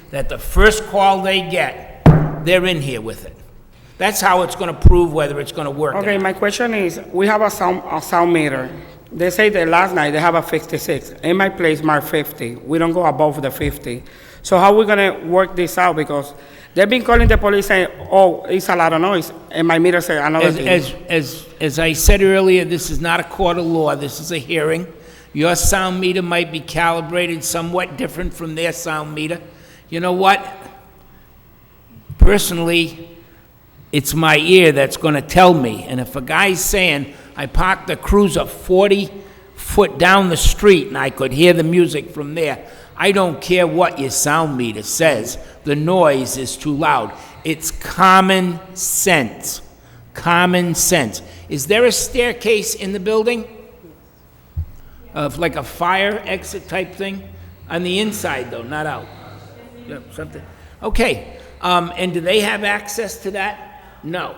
that the first call they get, they're in here with it. That's how it's going to prove whether it's going to work. Okay, my question is, we have a sound meter. They say that last night they have a 56. In my place, mark 50. We don't go above the 50. So how are we going to work this out? Because they've been calling the police saying, oh, it's a lot of noise, and my meter says another thing. As I said earlier, this is not a court of law. This is a hearing. Your sound meter might be calibrated somewhat different from their sound meter. You know what? Personally, it's my ear that's going to tell me. And if a guy's saying, I parked the cruiser 40 foot down the street and I could hear the music from there, I don't care what your sound meter says. The noise is too loud. It's common sense. Common sense. Is there a staircase in the building? Of like a fire exit type thing? On the inside though, not out? Yep, something. Okay. And do they have access to that? No.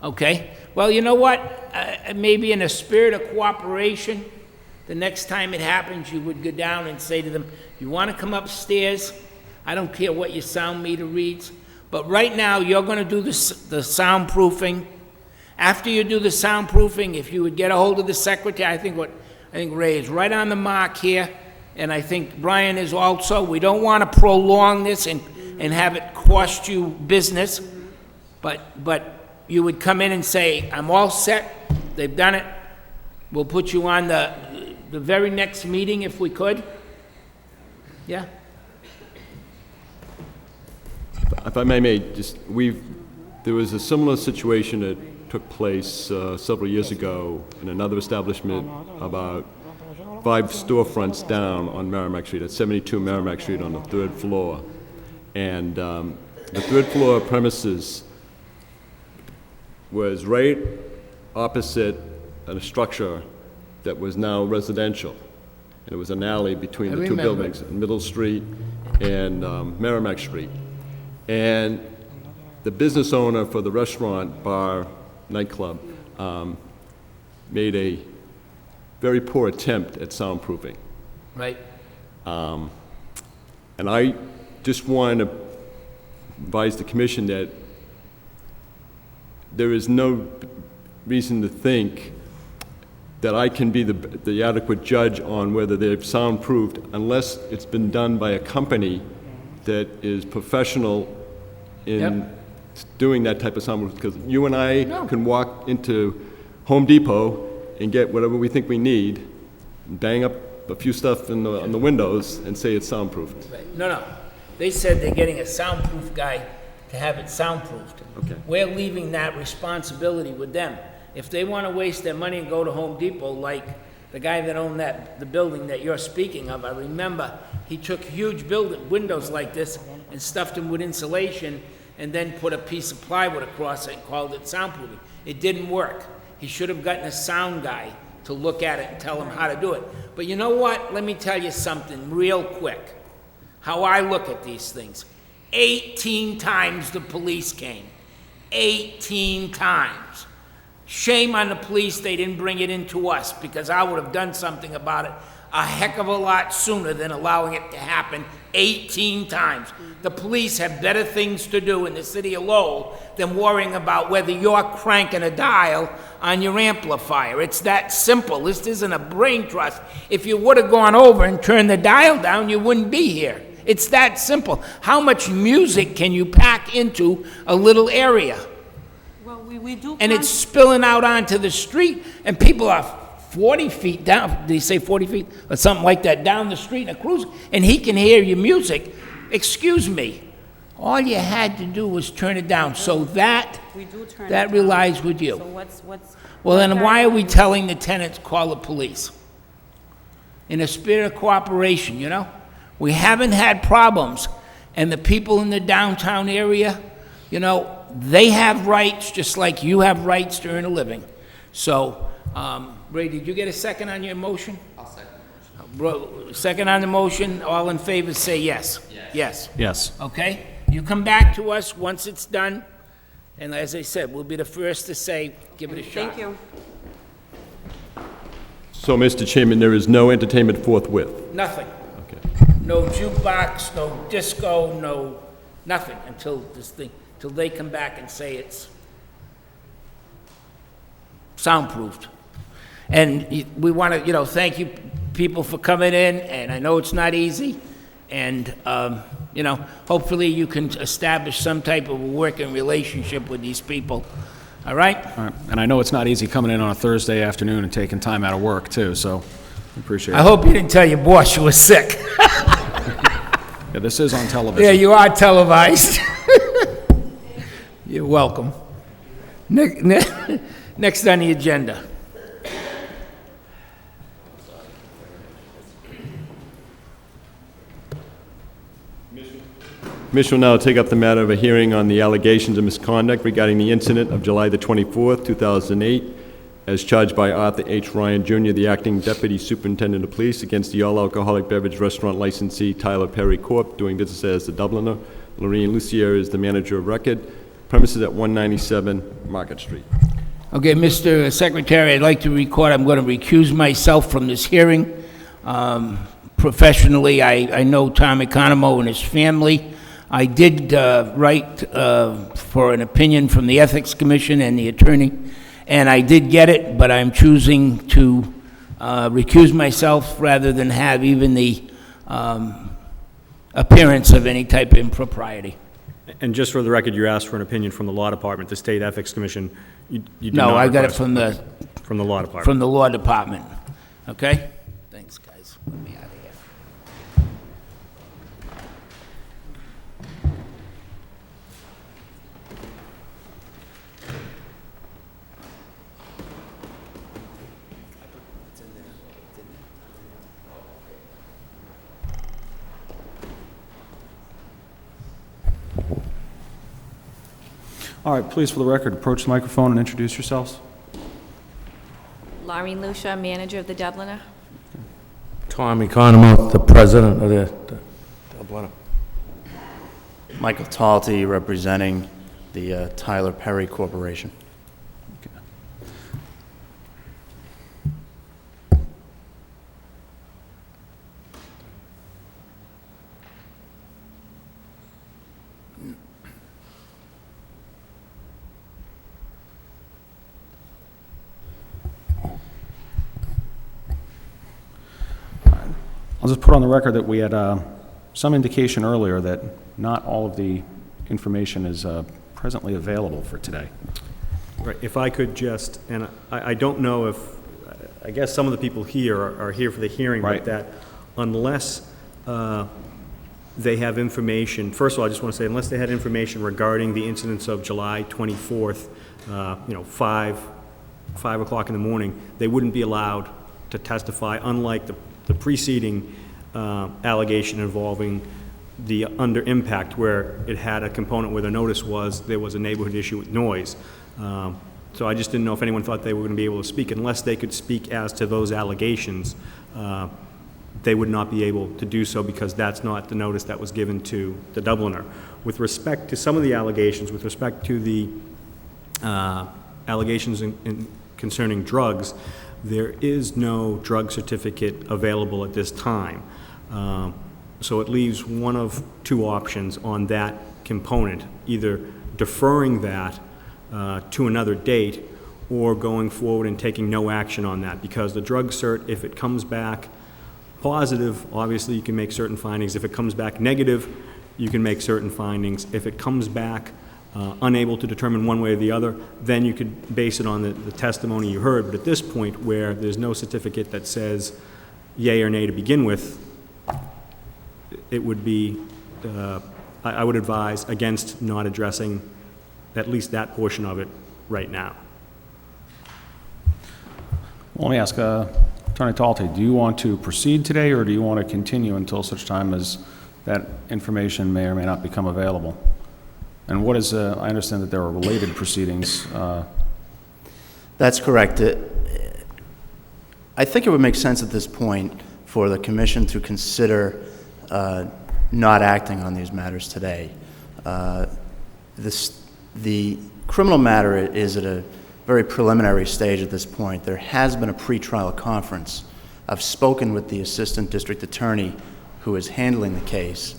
Okay. Well, you know what? Maybe in a spirit of cooperation, the next time it happens, you would go down and say to them, you want to come upstairs? I don't care what your sound meter reads, but right now you're going to do the soundproofing. After you do the soundproofing, if you would get a hold of the secretary, I think Ray is right on the mark here, and I think Brian is also. We don't want to prolong this and have it cost you business, but you would come in and say, I'm all set, they've done it, we'll put you on the very next meeting if we could. Yeah? If I may, there was a similar situation that took place several years ago in another establishment about 5 storefronts down on Merrimack Street, at 72 Merrimack Street on the 3rd floor. And the 3rd floor premises was right opposite a structure that was now residential. And it was an alley between I the two remember. buildings, Middle Street and Merrimack Street. And the business owner for the restaurant, bar, nightclub, made a very poor attempt at soundproofing. Right. And I just want to advise the commission that there is no reason to think that I can be the adequate judge on whether they've soundproofed unless it's been done by a company that is professional in doing that type of soundproof. Because you and I can walk into Home Depot and get whatever we think we need, and bang up a few stuff on the windows and say it's soundproofed. No. They said they're getting a soundproof guy to have it soundproofed. Okay. We're leaving that responsibility with them. If they want to waste their money and go to Home Depot, like the guy that owned the building that you're speaking of, I remember he took huge windows like this and stuffed them with insulation and then put a piece of plywood across it and called it soundproofing. It didn't work. He should have gotten a sound guy to look at it and tell him how to do it. But you know what? Let me tell you something real quick. How I look at these things. 18 times the police came. 18 times. Shame on the police they didn't bring it into us, because I would have done something about it a heck of a lot sooner than allowing it to happen 18 times. The police have better things to do in the city of Lowell than worrying about whether you're cranking a dial on your amplifier. It's that simple. This isn't a brain trust. If you would have gone over and turned the dial down, you wouldn't be here. It's that simple. How much music can you pack into a little area? Well, we do. And it's spilling out onto the street, and people are 40 feet down, did he say 40 feet? Or something like that, down the street in a cruiser, and he can hear your music. Excuse me. All you had to do was turn it down. So that relies with you. So what's Well, then why are we telling the tenants, call the police? In a spirit of cooperation, you know? We haven't had problems, and the people in the downtown area, you know, they have rights just like you have rights to earn a living. So, Ray, did you get a second on your motion? I'll second Second on the motion, all in favor say yes. Yes. Yes. Okay? You come back to us once it's done, and as I said, we'll be the first to say, give it a shot. Thank you. So, Mr. Chairman, there is no entertainment forthwith? Nothing. Okay. No jukebox, no disco, no, nothing until till they come back and say it's soundproofed. And we want to, you know, thank you people for coming in, and I know it's not easy, and, you know, hopefully you can establish some type of a working relationship with these people, all right? All right. And I know it's not easy coming in on a Thursday afternoon and taking time out of work, too, so I appreciate it. I hope you didn't tell your boss you were sick. Yeah, this is on television. Yeah, you are televised. You're welcome. Next on the agenda. Commission will now take up the matter of a hearing on the allegations of misconduct regarding the incident of July the 24th, 2008, as charged by Arthur H. Ryan, Jr., the acting deputy superintendent of police, against the all-alcoholic beverage restaurant licensee Tyler Perry Corp., doing business as the Dubliner. Lorraine Lucier is the manager of record. Premises at 197 Market Street. Okay, Mr. Secretary, I'd like to record, I'm going to recuse myself from this hearing. Professionally, I know Tom Economo and his family. I did write for an opinion from the Ethics Commission and the attorney, and I did get it, but I'm choosing to recuse myself rather than have even the appearance of any type of impropriety. And just for the record, you asked for an opinion from the Law Department, the State Ethics Commission. You did No, not I got it request from the... From the Law Department. From the Law Department, okay? Thanks, guys. Let me out of here. All right, please, for the record, approach the microphone and introduce yourselves. Laureen Lucia, manager of the Dubliner. Tom Economou, the president of the Dubliner. Michael Talty, representing the Tyler Perry Corporation. I'll just put on the record that we had some indication earlier that not all of the information is presently available for today. Right, if I could just, and I don't know if, I guess some of the people here are here for the hearing, Right. but that unless they have information, first of all, I just want to say, unless they had information regarding the incidents of July 24th, 5 o'clock in the morning, they wouldn't be allowed to testify, unlike the preceding allegation involving the under impact, where it had a component where the notice was there was a neighborhood issue with noise. So I just didn't know if anyone thought they were going to be able to speak. Unless they could speak as to those allegations, they would not be able to do so, because that's not the notice that was given to the Dubliner. With respect to some of the allegations, with respect to the allegations concerning drugs, there is no drug certificate available at this time. So it leaves one of two options on that component, either deferring that to another date or going forward and taking no action on that, because the drug cert, if it comes back positive, obviously you can make certain findings. If it comes back negative, you can make certain findings. If it comes back unable to determine one way or the other, then you could base it on the testimony you heard. But at this point, where there's no certificate that says yay or nay to begin with, it would be, I would advise against not addressing at least that portion of it right now. Well, let me ask Attorney Talty, do you want to proceed today, or do you want to continue until such time as that information may or may not become available? And what is, I understand that there are related proceedings. That's correct. I think it would make sense at this point for the commission to consider not acting on these matters today. The criminal matter is at a very preliminary stage at this point. There has been a pretrial conference. I've spoken with the assistant district attorney who is handling the case.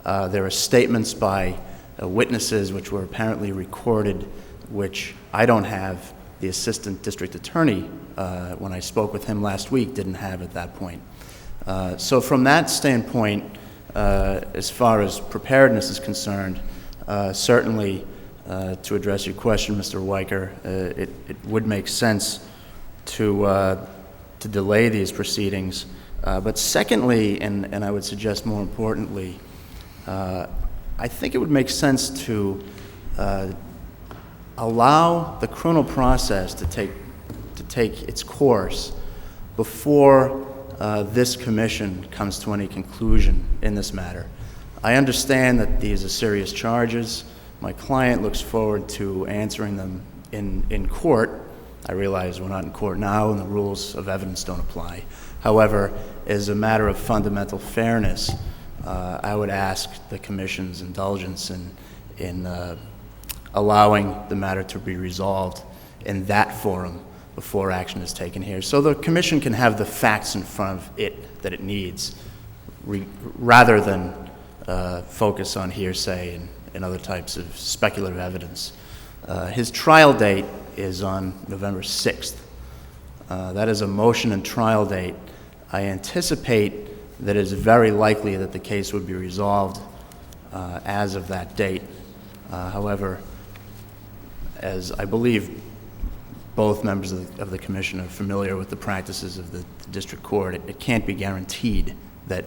There are statements by witnesses which were apparently recorded, which I don't have. The assistant district attorney, when I spoke with him last week, didn't have at that point. So from that standpoint, as far as preparedness is concerned, certainly to address your question, Mr. Weicker, it would make sense to delay these proceedings. But secondly, and I would suggest more importantly, I think it would make sense to allow the criminal process to take its course before this commission comes to any conclusion in this matter. I understand that these are serious charges. My client looks forward to answering them in court. I realize we're not in court now and the rules of evidence don't apply. However, as a matter of fundamental fairness, I would ask the commission's indulgence in allowing the matter to be resolved in that forum before action is taken here, so the commission can have the facts in front of it that it needs, rather than focus on hearsay and other types of speculative evidence. His trial date is on November 6th. That is a motion and trial date. I anticipate that it is very likely that the case would be resolved as of that date. However, as I believe both members of the commission are familiar with the practices of the district court, it can't be guaranteed that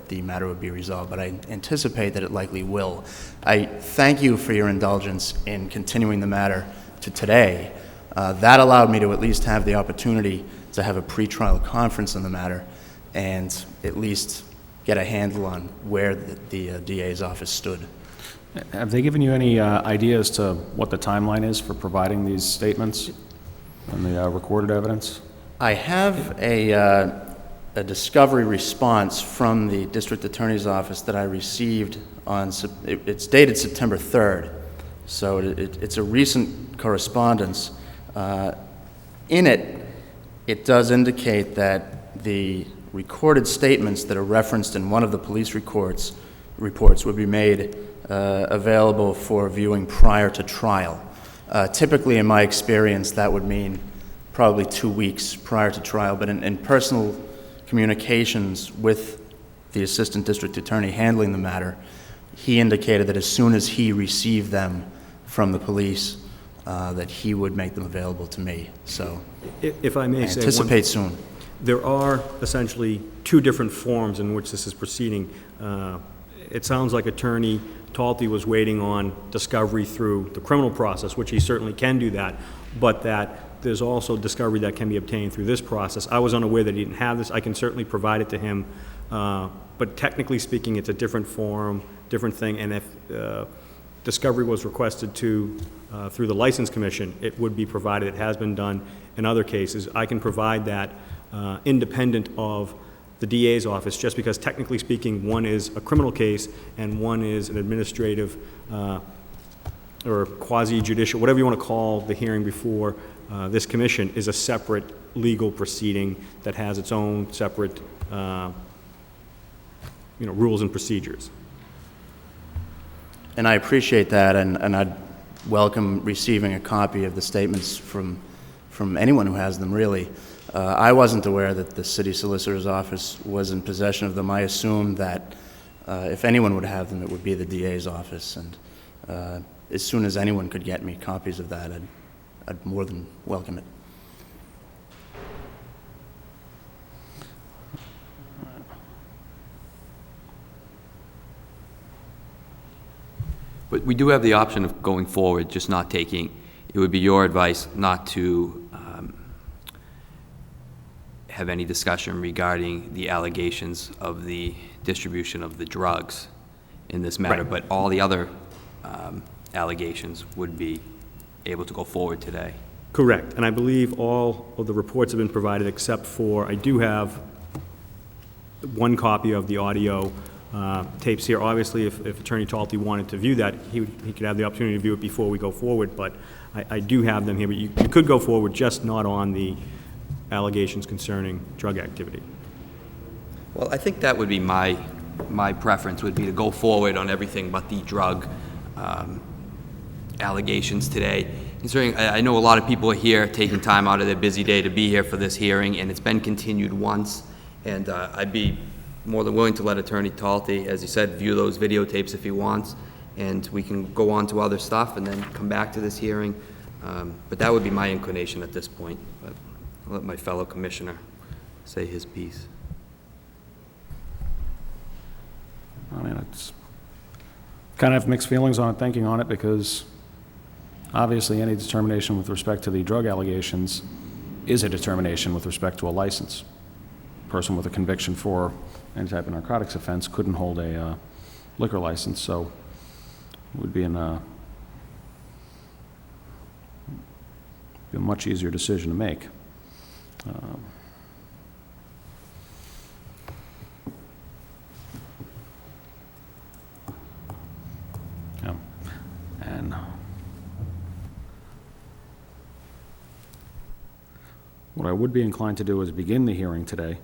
the matter would be resolved, but I anticipate that it likely will. I thank you for your indulgence in continuing the matter to today. That allowed me to at least have the opportunity to have a pretrial conference on the matter and at least get a handle on where the DA's office stood. Have they given you any idea as to what the timeline is for providing these statements and the recorded evidence? I have a discovery response from the district attorney's office that I received on, it's dated September 3rd, so it's a recent correspondence. In it, it does indicate that the recorded statements that are referenced in one of the police reports would be made available for viewing prior to trial. Typically, in my experience, that would mean probably 2 weeks prior to trial, but in personal communications with the assistant district attorney handling the matter, he indicated that as soon as he received them from the police, that he would make them available to me. So, if I may say, anticipate soon. There are essentially two different forms in which this is proceeding. It sounds like Attorney Talty was waiting on discovery through the criminal process, which he certainly can do that, but that there's also discovery that can be obtained through this process. I was unaware that he didn't have this. I can certainly provide it to him, but technically speaking, it's a different form, different thing, and if discovery was requested through the License Commission, it would be provided. It has been done in other cases. I can provide that independent of the DA's office, just because technically speaking, one is a criminal case and one is an administrative or quasi-judicial, whatever you want to call the hearing before this commission, is a separate legal proceeding that has its own separate rules and procedures. And I appreciate that, and I'd welcome receiving a copy of the statements from anyone who has them, really. I wasn't aware that the city solicitor's office was in possession of them. I assumed that if anyone would have them, it would be the DA's office, and as soon as anyone could get me copies of that, I'd more than welcome it. But we do have the option of going forward, just not taking, it would be your advice not to have any discussion regarding the allegations of the distribution of the drugs in this matter, Right. but all the other allegations would be able to go forward today. Correct, and I believe all of the reports have been provided except for, I do have one copy of the audio tapes here. Obviously, if Attorney Talty wanted to view that, he could have the opportunity to view it before we go forward, but I do have them here, but you could go forward, just not on the allegations concerning drug activity. Well, I think that would be my preference, would be to go forward on everything but the drug allegations today. Considering I know a lot of people are here taking time out of their busy day to be here for this hearing, and it's been continued once, and I'd be more than willing to let Attorney Talty, as he said, view those videotapes if he wants, and we can go on to other stuff and then come back to this hearing. But that would be my inclination at this point. But I'll let my fellow commissioner say his piece. I mean, it's kind of have mixed feelings on it, thinking on it, because obviously any determination with respect to the drug allegations is a determination with respect to a license. A person with a conviction for any type of narcotics offense couldn't hold a liquor license, so it would be a much easier decision to make. Yeah. And what I would be inclined to do is begin the hearing today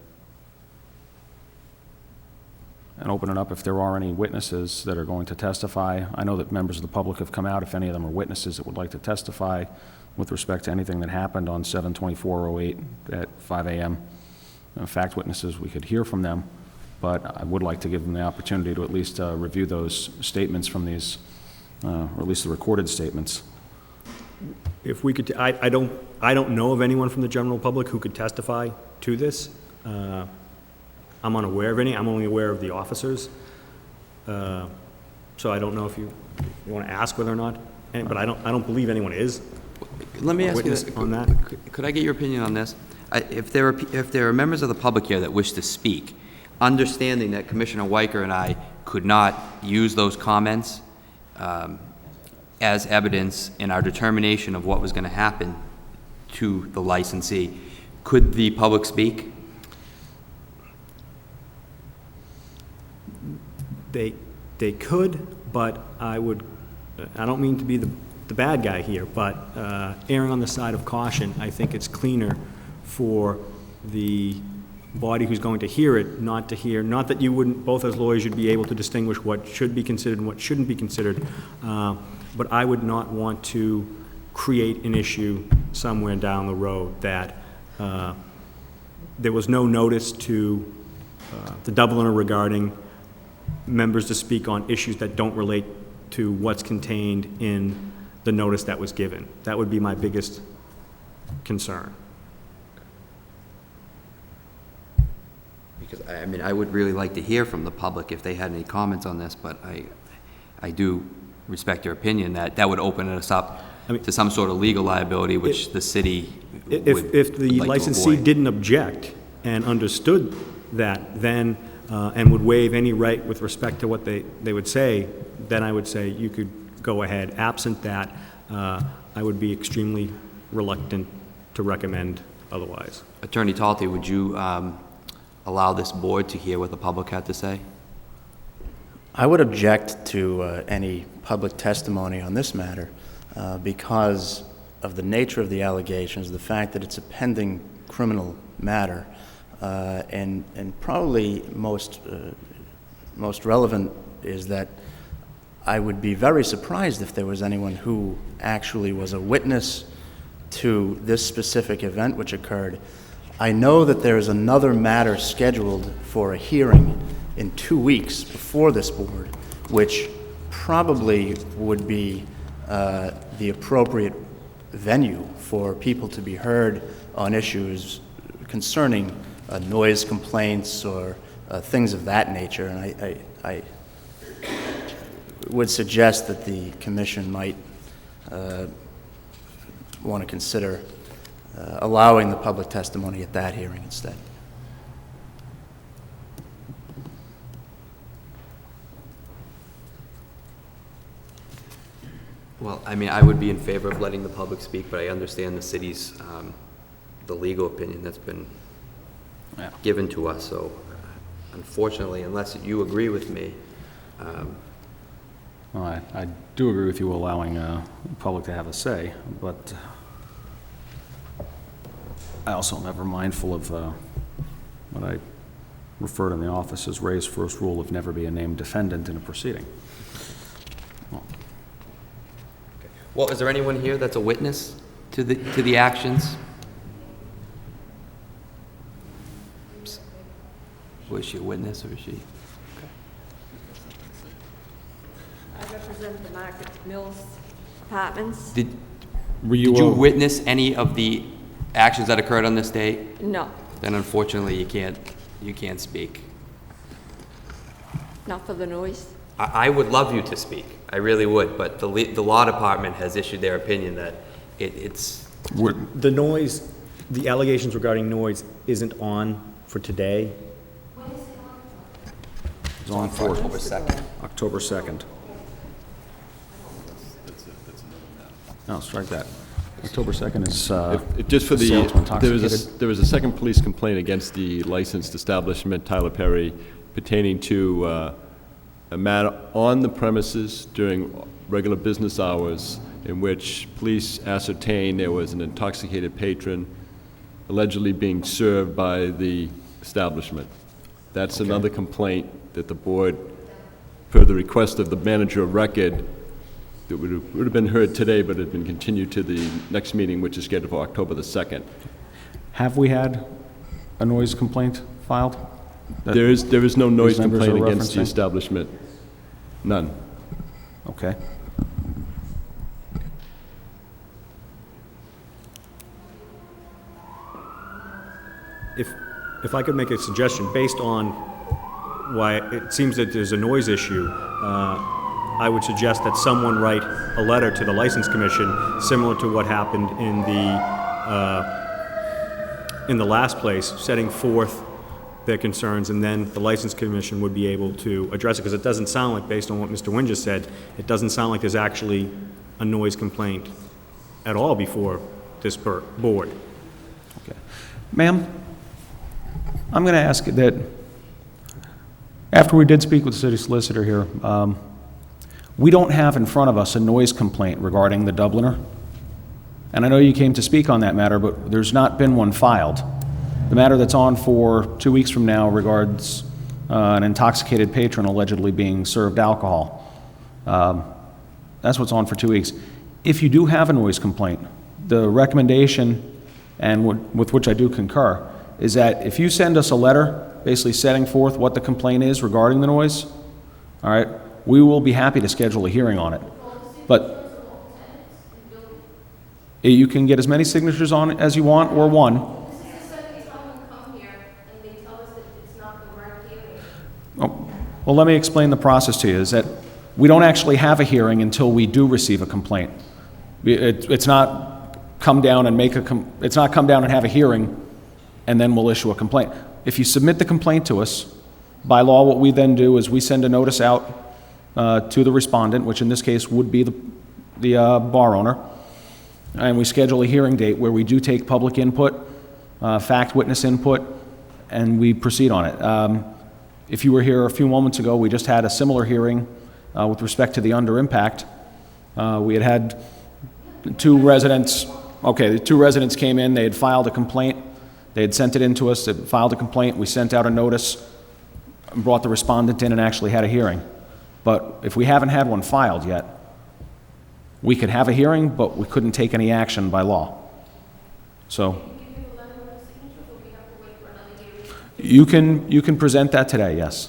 and open it up if there are any witnesses that are going to testify. I know that members of the public have come out, if any of them are witnesses that would like to testify with respect to anything that happened on 7/24/08 at 5 a.m. Fact witnesses, we could hear from them, but I would like to give them the opportunity to at least review those statements from these, or at least the recorded statements. If we could, I don't know of anyone from the general public who could testify to this. I'm unaware of any. I'm only aware of the officers. So I don't know if you want to ask whether or not, but I don't believe anyone is. Let me ask you this, on that. Could I get your opinion on this? If there are members of the public here that wish to speak, understanding that Commissioner Weicker and I could not use those comments as evidence in our determination of what was going to happen to the licensee, Could the public speak? They could, but I don't mean to be the bad guy here, but erring on the side of caution, I think it's cleaner for the body who's going to hear it not that you wouldn't, both as lawyers, you'd be able to distinguish what should be considered and what shouldn't be considered, but I would not want to create an issue somewhere down the road that there was no notice to the Dubliner regarding members to speak on issues that don't relate to what's contained in the notice that was given. That would be my biggest concern. Because, I mean, I would really like to hear from the public if they had any comments on this, but I do respect your opinion that that would open us up to some sort of legal liability, which the city would If the like to licensee avoid. didn't object and understood that, then, and would waive any right with respect to what they would say, then I would say you could go ahead. Absent that, I would be extremely reluctant to recommend otherwise. Attorney Talty, would you allow this board to hear what the public had to say? I would object to any public testimony on this matter because of the nature of the allegations, the fact that it's a pending criminal matter, and probably most relevant is that I would be very surprised if there was anyone who actually was a witness to this specific event which occurred. I know that there is another matter scheduled for a hearing in 2 weeks before this board, which probably would be the appropriate venue for people to be heard on issues concerning noise complaints or things of that nature. And I would suggest that the commission might want to consider allowing the public testimony at that hearing instead. Well, I mean, I would be in favor of letting the public speak, but I understand the city's, the legal opinion that's been given to us, so unfortunately, unless you agree with me. Well, I do agree with you allowing the public to have a say, but I also am ever mindful of what I referred in the office as Ray's first rule of never be a named defendant in a proceeding. Well, is there anyone here that's a witness to the actions? Was she a witness or is she? I represent the Market Mills Apartments. Did you witness any of the actions that occurred on this date? No, Then unfortunately you can't speak. not for the noise. I would love you to speak. I really would, but the law department has issued their opinion that it's... The noise, the allegations regarding noise isn't on for today. It's on for October 2nd. October 2nd. No, strike that. October 2nd is Just for sales to intoxicated. there was a second police complaint against the licensed establishment, Tyler Perry, pertaining to a matter on the premises during regular business hours in which police ascertained there was an intoxicated patron allegedly being served by the establishment. That's another complaint that the board, per the request of the manager of record, that would have been heard today, but had been continued to the next meeting, which is scheduled for October the 2nd. Have we had a noise complaint filed? There is no noise these members complaint are against the referencing? establishment. None. Okay. If I could make a suggestion, based on why it seems that there's a noise issue, I would suggest that someone write a letter to the License Commission, similar to what happened in the last place, setting forth their concerns, and then the License Commission would be able to address it, because it doesn't sound like, based on what Mr. Nguyen just said, it doesn't sound like there's actually a noise complaint at all before this board. Okay. Ma'am, I'm going to ask that, after we did speak with the city solicitor here, we don't have in front of us a noise complaint regarding the Dubliner. And I know you came to speak on that matter, but there's not been one filed. The matter that's on for 2 weeks from now regards an intoxicated patron allegedly being served alcohol. That's what's on for 2 weeks. If you do have a noise complaint, the recommendation, and with which I do concur, is that if you send us a letter basically setting forth what the complaint is regarding the noise, all right, we will be happy to schedule a hearing on it. But you can get as many signatures on it as you want, or one. Oh, well, let me explain the process to you, is that we don't actually have a hearing until we do receive a complaint. It's not come down and it's not come down and have a hearing and then we'll issue a complaint. If you submit the complaint to us, by law, what we then do is we send a notice out to the respondent, which in this case would be the bar owner, and we schedule a hearing date where we do take public input, fact witness input, and we proceed on it. If you were here a few moments ago, we just had a similar hearing with respect to the under impact. We had two residents, the two residents came in, they had filed a complaint, they had sent it in to us, they had filed a complaint, we sent out a notice, brought the respondent in and actually had a hearing. But if we haven't had one filed yet, we could have a hearing, but we couldn't take any action by law. So you can present that today, yes.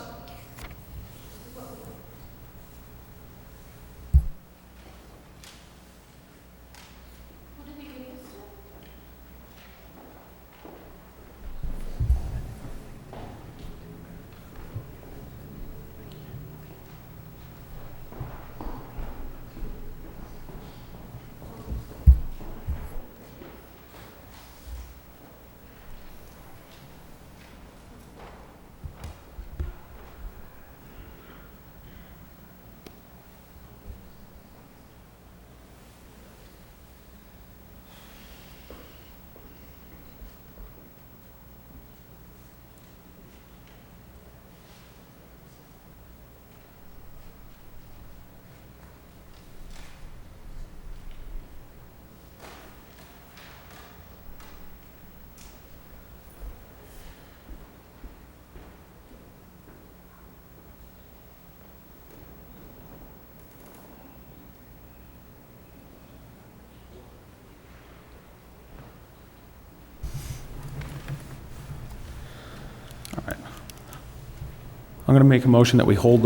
I'm going to make a motion that we hold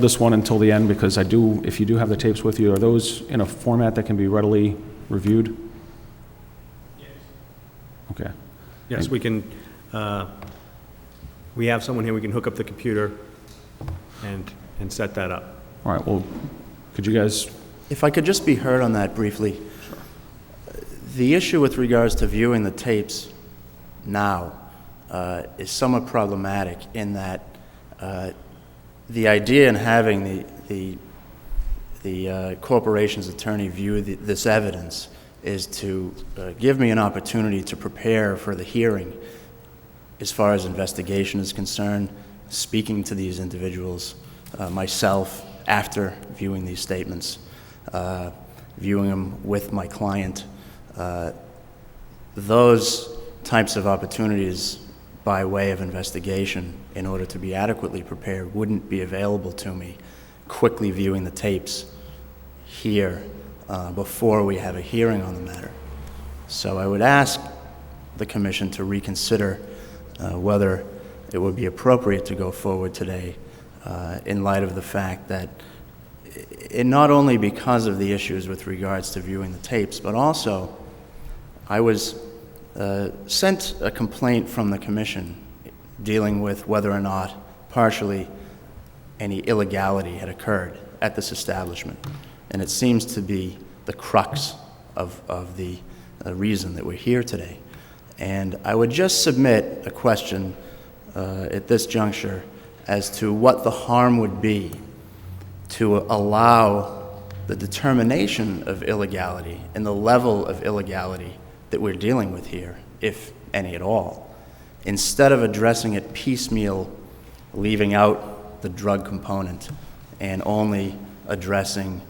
this one until the end, because if you do have the tapes with you, are those in a format that can be readily reviewed? Yes. Okay. Yes, we can, we have someone here, we can hook up the computer and set that up. All right, well, could you guys? If I could just be heard on that briefly. Sure. The issue with regards to viewing the tapes now is somewhat problematic in that the idea in having the corporation's attorney view this evidence is to give me an opportunity to prepare for the hearing as far as investigation is concerned, speaking to these individuals myself after viewing these statements, viewing them with my client. Those types of opportunities by way of investigation in order to be adequately prepared wouldn't be available to me quickly viewing the tapes here before we have a hearing on the matter. So I would ask the commission to reconsider whether it would be appropriate to go forward today in light of the fact that not only because of the issues with regards to viewing the tapes, but also I was sent a complaint from the commission dealing with whether or not partially any illegality had occurred at this establishment. And it seems to be the crux of the reason that we're here today. And I would just submit a question at this juncture as to what the harm would be to allow the determination of illegality and the level of illegality that we're dealing with here, if any at all. Instead of addressing it piecemeal, leaving out the drug component and only addressing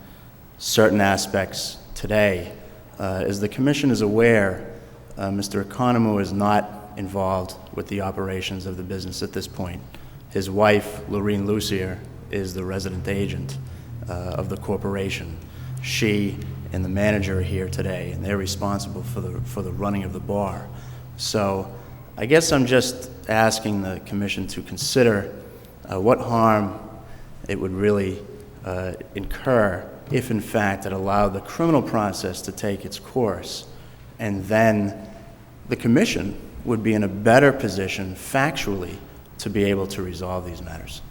certain aspects today, as the commission is aware, Mr. Economou is not involved with the operations of the business at this point. His wife, Lorene Lucier, is the resident agent of the corporation. She and the manager are here today, and they're responsible for the running of the bar. So I guess I'm just asking the commission to consider what harm it would really incur if, in fact, it allowed the criminal process to take its course, and then the commission would be in a better position factually to be able to resolve these matters.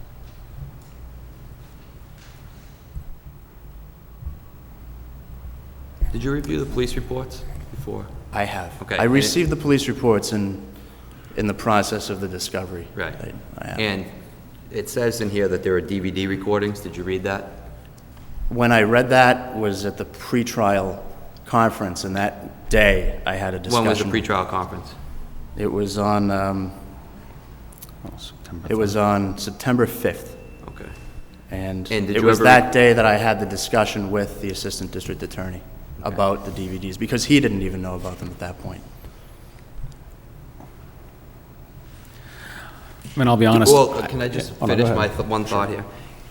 Did you review the police reports before? I have. Okay. I received the police reports in the process of the discovery. Right. I have. And it says in here that there are DVD recordings. Did you read that? When I read that was at the pretrial conference, and that day I had a discussion. When was the pretrial conference? It was on September 5th. Okay. And did it you was ever that day that I had the discussion with the assistant district attorney about the DVDs, because he didn't even know about them at that point. I mean, I'll be honest. Well, can I just Oh, no, finish go my ahead. one thought here?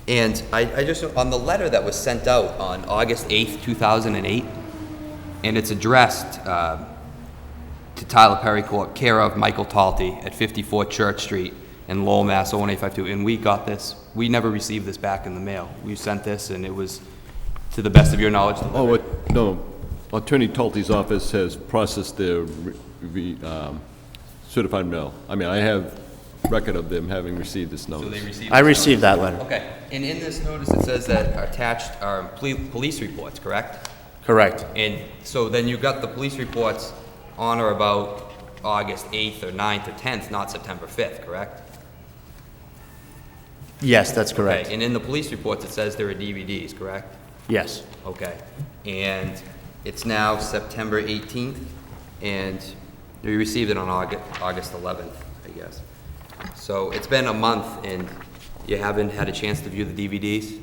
And I just, on the letter that was sent out on August 8th, 2008, and it's addressed to Tyler Perry Court, care of Michael Talty at 54 Church Street in Lowell, Mass. 01852. And we got this. We never received this back in the mail. We sent this, and it was, to the best of your knowledge, delivered. No. Attorney Talty's office has processed their certified mail. I mean, I have record of them having received this notice. So they received I this received notice? that letter. Okay. And in this notice, it says that attached are police reports, correct? Correct. And so then you got the police reports on or about August 8th or 9th or 10th, not September 5th, correct? Yes, that's correct. Okay. And in the police reports, it says there are DVDs, correct? Yes. Okay. And it's now September 18th, and you received it on August 11th, I guess. So it's been a month, and you haven't had a chance to view the DVDs?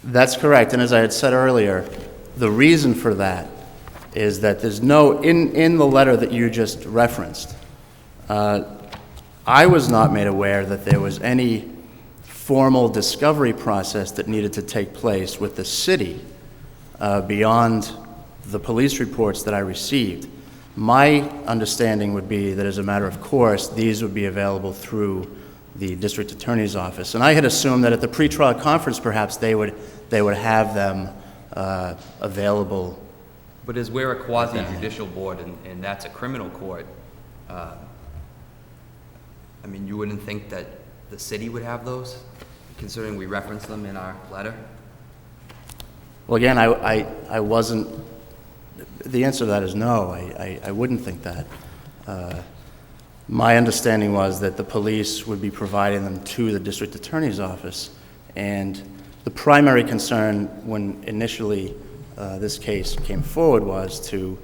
That's correct. And as I had said earlier, the reason for that is that there's no, in the letter that you just referenced, I was not made aware that there was any formal discovery process that needed to take place with the city beyond the police reports that I received. My understanding would be that as a matter of course, these would be available through the district attorney's office. And I had assumed that at the pretrial conference, perhaps they would have them available. But as we're a quasi-judicial board, and that's a criminal court, I mean, you wouldn't think that the city would have those, considering we referenced them in our letter? Well, again, I wasn't, the answer to that is no, I wouldn't think that. My understanding was that the police would be providing them to the district attorney's office, and the primary concern when initially this case came forward was to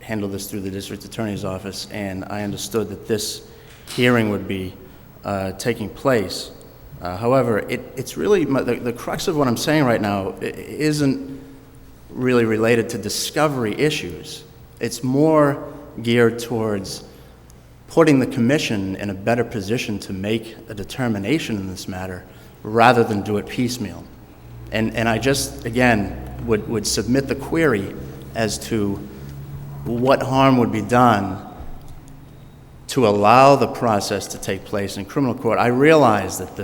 handle this through the district attorney's office, and I understood that this hearing would be taking place. However, it's really, the crux of what I'm saying right now isn't really related to discovery issues. It's more geared towards putting the commission in a better position to make a determination in this matter rather than do it piecemeal. And I just, again, would submit the query as to what harm would be done to allow the process to take place in criminal court. I realize that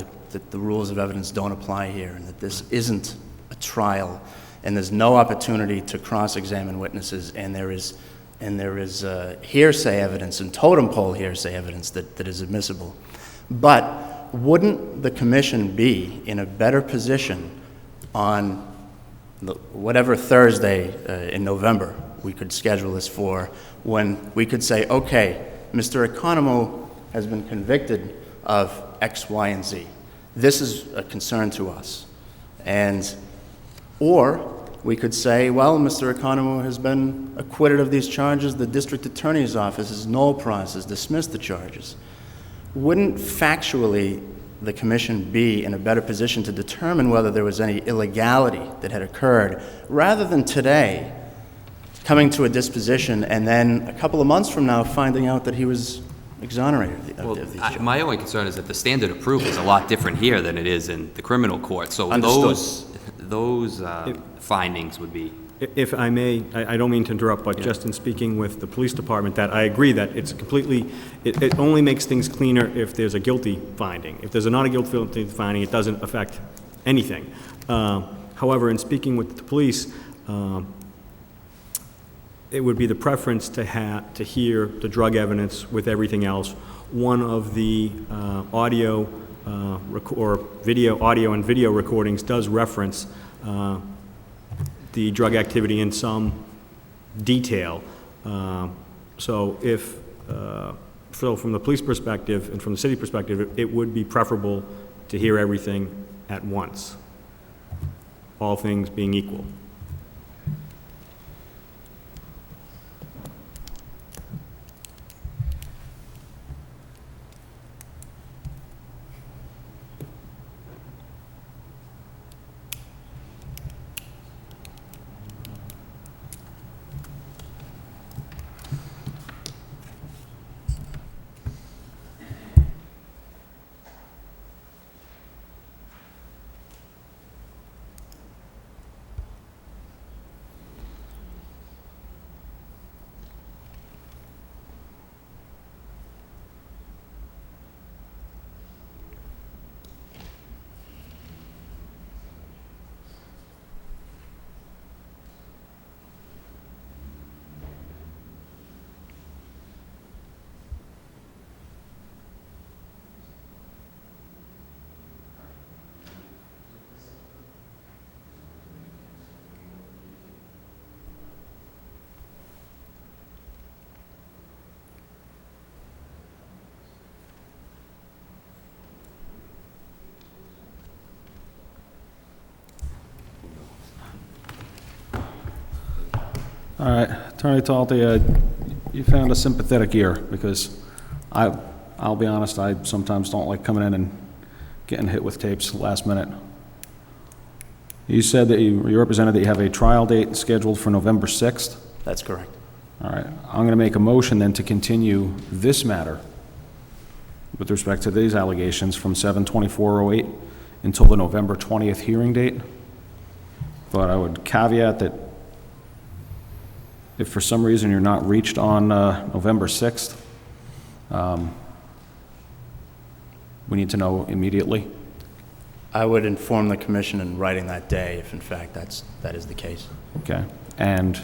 the rules of evidence don't apply here and that this isn't a trial and there's no opportunity to cross-examine witnesses, and there is hearsay evidence and totem pole hearsay evidence that is admissible. But wouldn't the commission be in a better position on whatever Thursday in November we could schedule this for, when we could say, okay, Mr. Economou has been convicted of X, Y, and Z. This is a concern to us. Or we could say, well, Mr. Economou has been acquitted of these charges. The district attorney's office has null process, dismissed the charges. Wouldn't factually the commission be in a better position to determine whether there was any illegality that had occurred, rather than today coming to a disposition and then a couple of months from now finding out that he was exonerated of these charges? My only concern is that the standard of proof is a lot different here than it is in the criminal court. So Understood. those findings would be... If I may, I don't mean to interrupt, but just in speaking with the police department, that I agree that it's completely, it only makes things cleaner if there's a guilty finding. If there's a not a guilty finding, it doesn't affect anything. However, in speaking with the police, it would be the preference to hear the drug evidence with everything else. One of the audio and video recordings does reference the drug activity in some detail. So from the police perspective and from the city perspective, it would be preferable to hear everything at once, all things being equal. All right, Attorney Talty, you found a sympathetic ear, because I'll be honest, I sometimes don't like coming in and getting hit with tapes last minute. You said that you represented that you have a trial date scheduled for November 6th? That's correct. All right, I'm going to make a motion then to continue this matter with respect to these allegations from 7/24/08 until the November 20th hearing date. But I would caveat that if for some reason you're not reached on November 6th, we need to know immediately. I would inform the commission in writing that day if in fact that is the case. Okay, and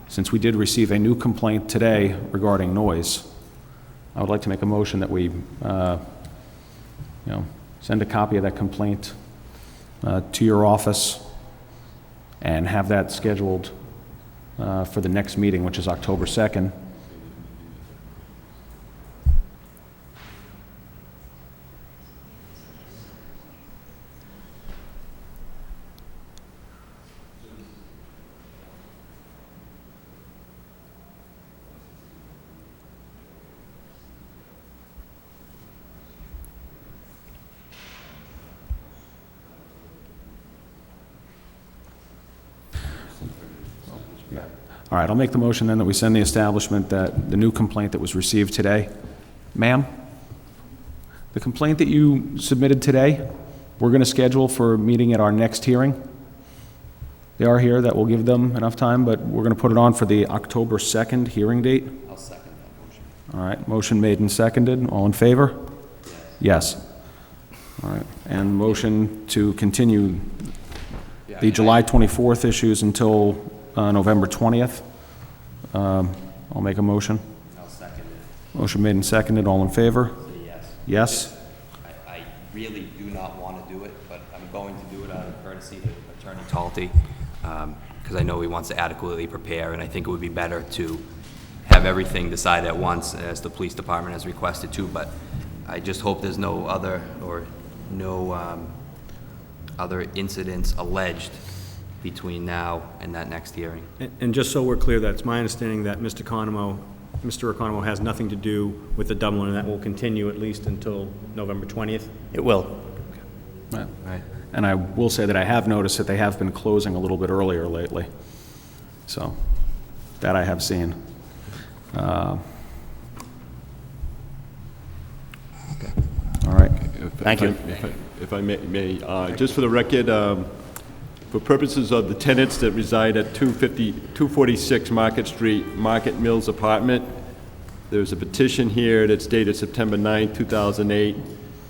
since we did receive a new complaint today regarding noise, I would like to make a motion that we send a copy of that complaint to your office and have that scheduled for the next meeting, which is October 2nd. All right, I'll make the motion then that we send the establishment that the new complaint that was received today. Ma'am, the complaint that you submitted today, we're going to schedule for a meeting at our next hearing. They are here, that will give them enough time, but we're going to put it on for the October 2nd hearing date. I'll second that motion. All right, motion made and seconded. All in favor? Yes. All right, and motion to continue the July 24th issues until November 20th. I'll make a motion. I'll second it. Motion made and seconded. All in favor? Yes. Yes? I really do not want to do it, but I'm going to do it out of courtesy to Attorney Talty, because I know he wants to adequately prepare, and I think it would be better to have everything decided at once, as the police department has requested to, but I just hope there's no other, or no other incidents alleged between now and that next hearing. And just so we're clear, that's my understanding that Mr. Economo has nothing to do with the Dublin, and that will continue at least until November 20th? It will. Right. And I will say that I have noticed that they have been closing a little bit earlier lately. So, that I have seen. All right. Thank you. If I may, just for the record, for purposes of the tenants that reside at 246 Market Street, Market Mills Apartment, there's a petition here that's dated September 9, 2008.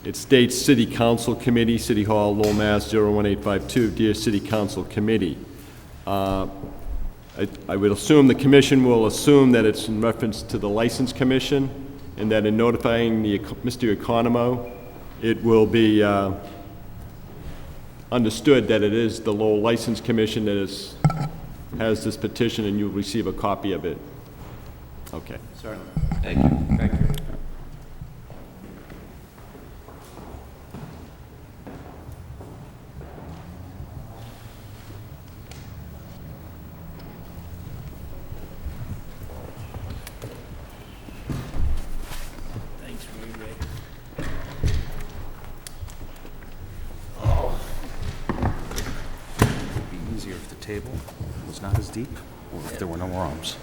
It states City Council Committee, City Hall, Lowell, Mass. 01852, Dear City Council Committee. I would assume the commission will assume that it's in reference to the License Commission, and that in notifying Mr. Economo, it will be understood that it is the Lowell License Commission that has this petition, and you'll receive a copy of it. Okay. Certainly. Thank you. Thank you. Thanks, Ray. It'd be easier if the table was not as deep, or if there were no arms.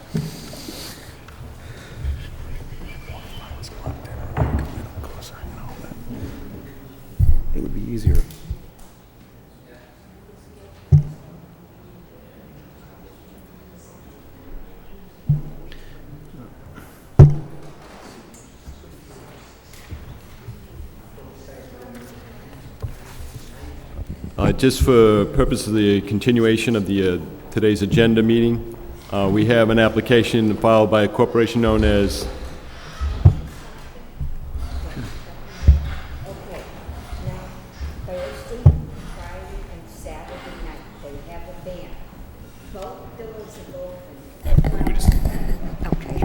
It would be easier. Just for purpose of the continuation of the today's agenda meeting, we have an application filed by a corporation known as Okay, now, Thursday, Friday, and Saturday night, they have a band. Both doors are open. Okay.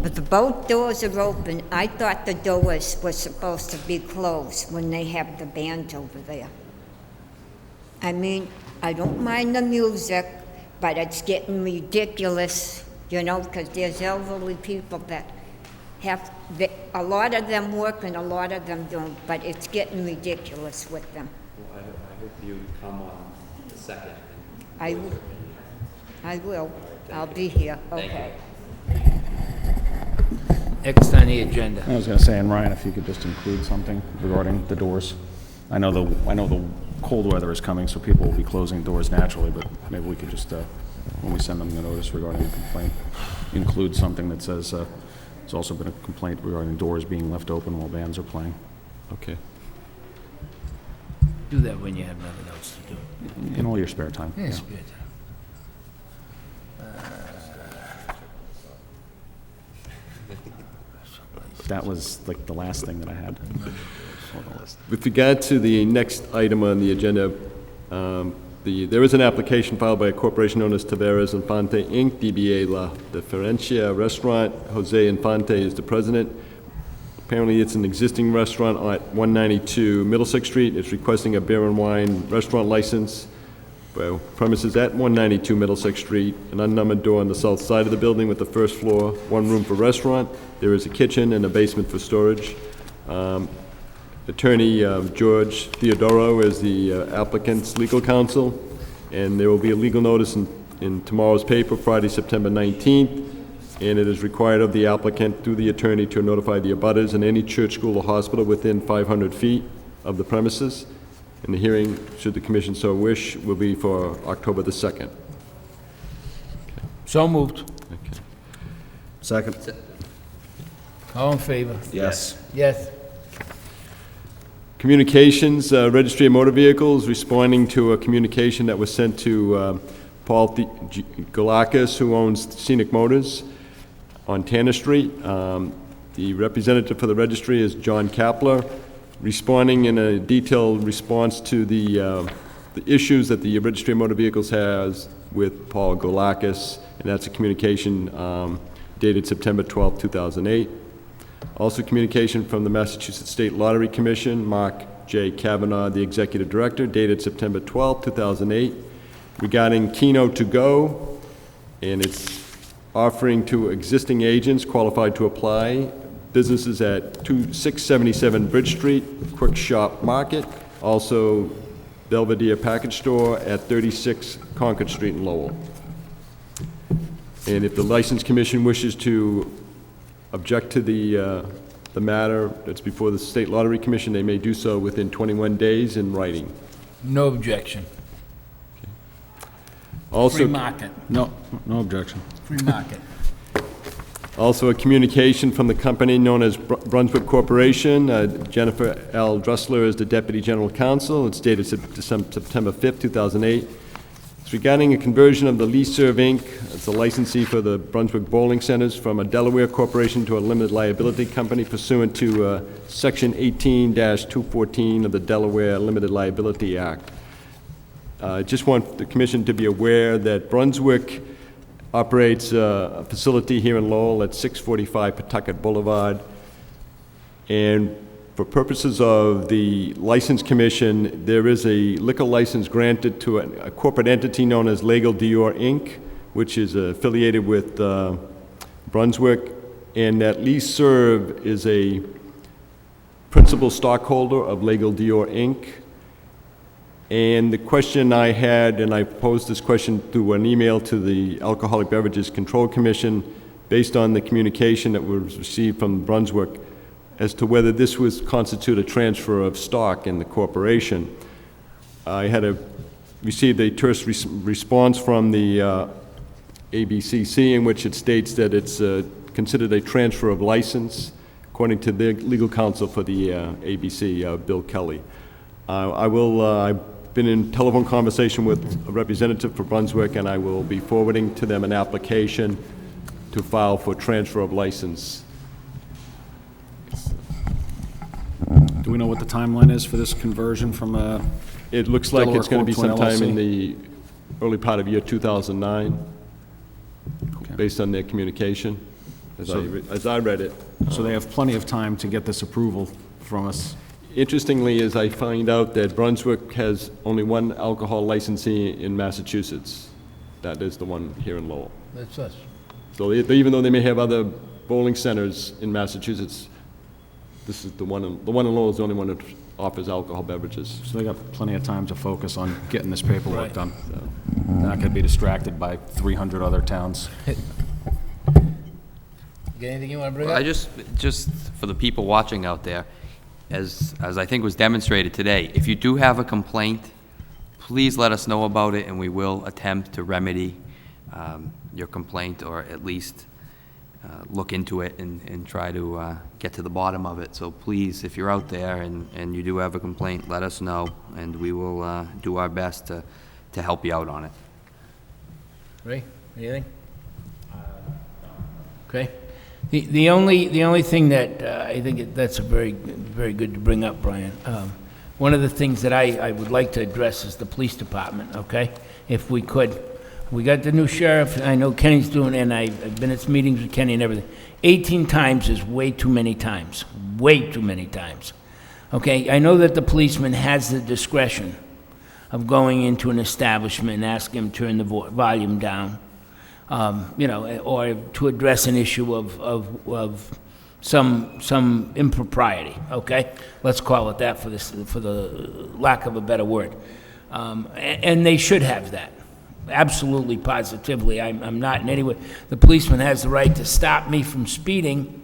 But both doors are open. I thought the doors were supposed to be closed when they have the band over there. I mean, I don't mind the music, but it's getting ridiculous, you know, because there's elderly people that a lot of them work and a lot of them don't, but it's getting ridiculous with them. Well, I hope you come on the 2nd. I will. I'll be here. Thank Okay. Next on the agenda. I was going to say, and Ryan, if you could just include something regarding the doors. I know the cold weather is coming, so people will be closing doors naturally, but maybe we could just, when we send them the notice regarding the complaint, include something that says, there's also been a complaint regarding doors being left open while bands are playing. Okay. Do that when you have nothing else to do. In all your spare time. Yeah, yeah. spare time. That was like the last thing that I had. With regard to the next item on the agenda, there is an application filed by a corporation known as Taveras Infante Inc., DBA La Diferencia Restaurant. Jose Infante is the president. Apparently, it's an existing restaurant at 192 Middlesex Street. It's requesting a beer and wine restaurant license. Well, premises at 192 Middlesex Street, an unnumbered door on the south side of the building with the first floor, one room for restaurant. There is a kitchen and a basement for storage. Attorney George Theodoro is the applicant's legal counsel, and there will be a legal notice in tomorrow's paper, Friday, September 19th, and it is required of the applicant through the attorney to notify the abutters and any church, school, or hospital within 500 feet of the premises. And the hearing, should the commission so wish, will be for October the 2nd. So moved. Okay. Second. All in favor? Yes. Yes. Communications, Registry of Motor Vehicles, responding to a communication that was sent to Paul Galakis, who owns Scenic Motors on Tanner Street. The representative for the registry is John Kapler, responding in a detailed response to the issues that the Registry of Motor Vehicles has with Paul Galakis, and that's a communication dated September 12, 2008. Also communication from the Massachusetts State Lottery Commission, Mark J. Kavanaugh, the Executive Director, dated September 12, 2008. regarding Keno to Go, and it's offering to existing agents qualified to apply, businesses at 677 Bridge Street, Quick Shop Market, also Belvedere Package Store at 36 Concord Street in Lowell. And if the License Commission wishes to object to the matter that's before the State Lottery Commission, they may do so within 21 days in writing. No objection. Also, Free market. No objection. Free market. Also, a communication from the company known as Brunswick Corporation. Jennifer L. Dressler is the Deputy General Counsel. It's dated September 5th, 2008. It's regarding a conversion of the Lease Serve Inc., it's a licensee for the Brunswick Bowling Centers, from a Delaware corporation to a limited liability company pursuant to Section 18-214 of the Delaware Limited Liability Act. I just want the Commission to be aware that Brunswick operates a facility here in Lowell at 645 Pawtucket Boulevard. And for purposes of the License Commission, there is a liquor license granted to a corporate entity known as Legal Dior Inc., which is affiliated with Brunswick, and that Lease Serve is a principal stockholder of Legal Dior Inc. And the question I had, and I posed this question through an email to the Alcoholic Beverages Control Commission based on the communication that was received from Brunswick, as to whether this would constitute a transfer of stock in the corporation. I had received a terse response from the ABCC in which it states that it's considered a transfer of license, according to the legal counsel for the ABC, Bill Kelly. I've been in telephone conversation with a representative for Brunswick, and I will be forwarding to them an application to file for transfer of license. Do we know what the timeline is for this conversion from a It looks like Delaware it's going to be Corp to an sometime in LLC? the early part of year 2009, based on their communication, as I read it. So they have plenty of time to get this approval from us. Interestingly, as I find out that Brunswick has only one alcohol licensee in Massachusetts. That is the one here in Lowell. That's us. So even though they may have other bowling centers in Massachusetts, this is the one in Lowell is the only one that offers alcohol beverages. So they got plenty of time to focus on getting this paperwork done. They're not going to be distracted by 300 other towns. Got anything you want to bring Well, up? I just for the people watching out there, as I think was demonstrated today, if you do have a complaint, please let us know about it, and we will attempt to remedy your complaint, or at least look into it and try to get to the bottom of it. So please, if you're out there and you do have a complaint, let us know, and we will do our best to help you out on it. Ray, anything? Okay. The only thing that I think that's very good to bring up, Brian. One of the things that I would like to address is the police department. Okay, if we could, we got the new sheriff. I know Kenny's doing, and I've been at meetings with Kenny and everything. 18 times is way too many times. Way too many times. Okay, I know that the policeman has the discretion of going into an establishment and asking him to turn the volume down. Or to address an issue of some impropriety, okay? Let's call it that for the lack of a better word. And they should have that, absolutely, positively. I'm not in any way. The policeman has the right to stop me from speeding,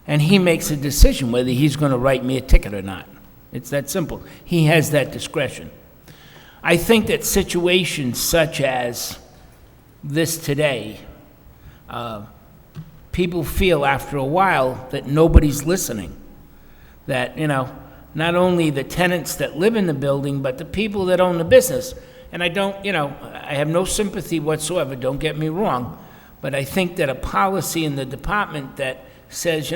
and he makes a decision whether he's going to write me a ticket or not. It's that simple. He has that discretion. I think that situations such as this today, people feel after a while that nobody's listening. That, not only the tenants that live in the building, but the people that own the business. And I have no sympathy whatsoever, don't get me wrong, but I think that a policy in the department that says,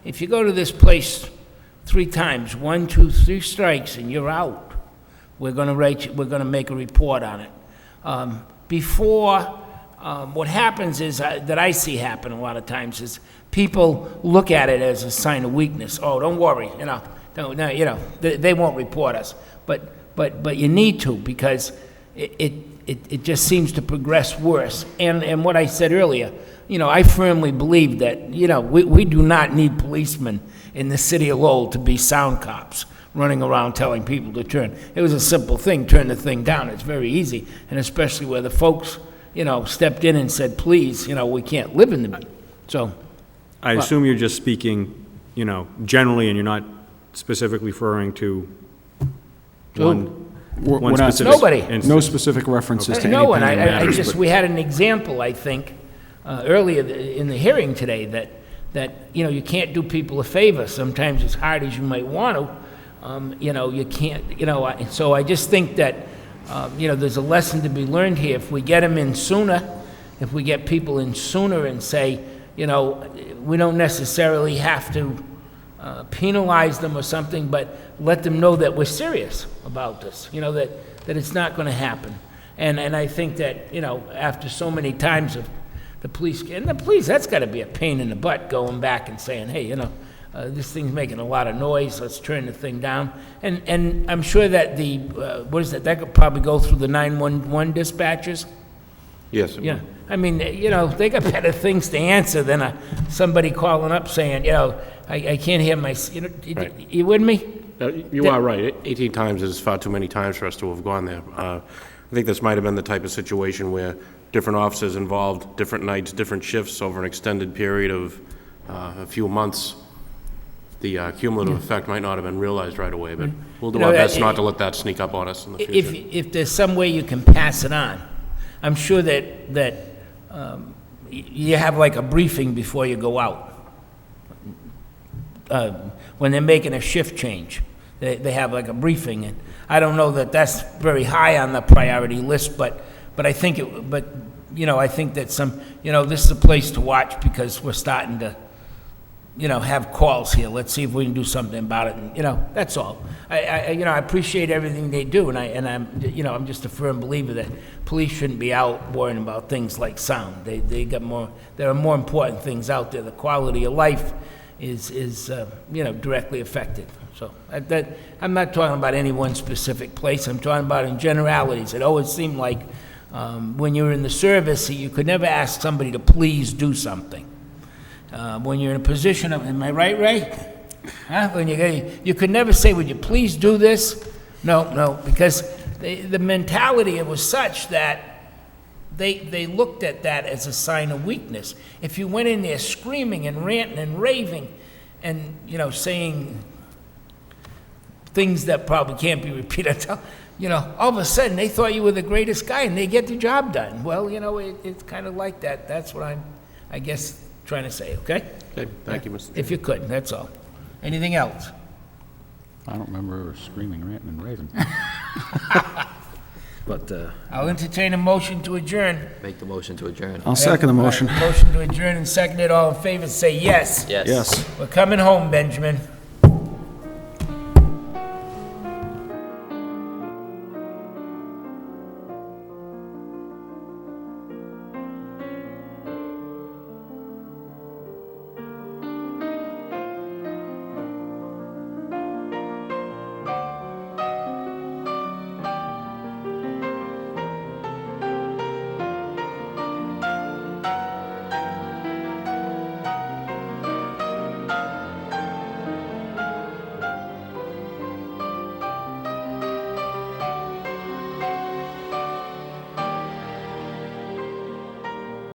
if you go to this place 3 times, 1, 2, 3 strikes, and you're out, we're going to make a report on it. What happens is, that I see happen a lot of times, is people look at it as a sign of weakness. Oh, don't worry, they won't report us. But you need to, because it just seems to progress worse. And what I said earlier, I firmly believe that, we do not need policemen in the city of Lowell to be sound cops running around telling people to turn. It was a simple thing, turn the thing down. It's very easy, and especially where the folks, stepped in and said, please, we can't live in the, so. I assume you're just speaking, generally, and you're not specifically referring to one specific Nobody. instance. No specific references to No, anything and that I matters, just, but- we had an example, I think, earlier in the hearing today, that, you can't do people a favor sometimes as hard as you might want to. You can't, so I just think that, there's a lesson to be learned here. If we get them in sooner, if we get people in sooner and say, we don't necessarily have to penalize them or something, but let them know that we're serious about this, that it's not going to happen. And I think that, after so many times of the police, that's got to be a pain in the butt going back and saying, hey, this thing's making a lot of noise, let's turn the thing down. And I'm sure that that could probably go through the 911 dispatchers. Yes. Yeah, I mean, they got better things to answer than somebody calling up saying, I can't hear my, Right. You with me? You are right. 18 times is far too many times for us to have gone there. I think this might have been the type of situation where different officers involved, different nights, different shifts over an extended period of a few months. The cumulative effect might not have been realized right away, but we'll do our best not to let that sneak up on us in the future. If there's some way you can pass it on, I'm sure that you have like a briefing before you go out. When they're making a shift change, they have like a briefing, and I don't know that that's very high on the priority list, but I think I think that this is a place to watch because we're starting to, have calls here. Let's see if we can do something about it. And, that's all. I appreciate everything they do, and I'm just a firm believer that police shouldn't be out worrying about things like sound. There are more important things out there. The quality of life is directly affected. So I'm not talking about any one specific place. I'm talking about in generalities. It always seemed like when you were in the service, you could never ask somebody to please do something. When you're in a position of, am I right, Ray? Huh? When you could never say, would you please do this? No, because the mentality, it was such that they looked at that as a sign of weakness. If you went in there screaming and ranting and raving and, saying things that probably can't be repeated, all of a sudden they thought you were the greatest guy and they get the job done. Well, it's kind of like that. That's what I guess, trying to say, okay? Okay, thank you, Mr. Chairman. If you could, that's all. Anything else? I don't remember screaming, ranting, and raving. But, I'll entertain a motion to adjourn. Make the motion to adjourn. I'll second the motion. Motion to adjourn and seconded. All in favor, say yes. Yes. Yes. We're coming home, Benjamin.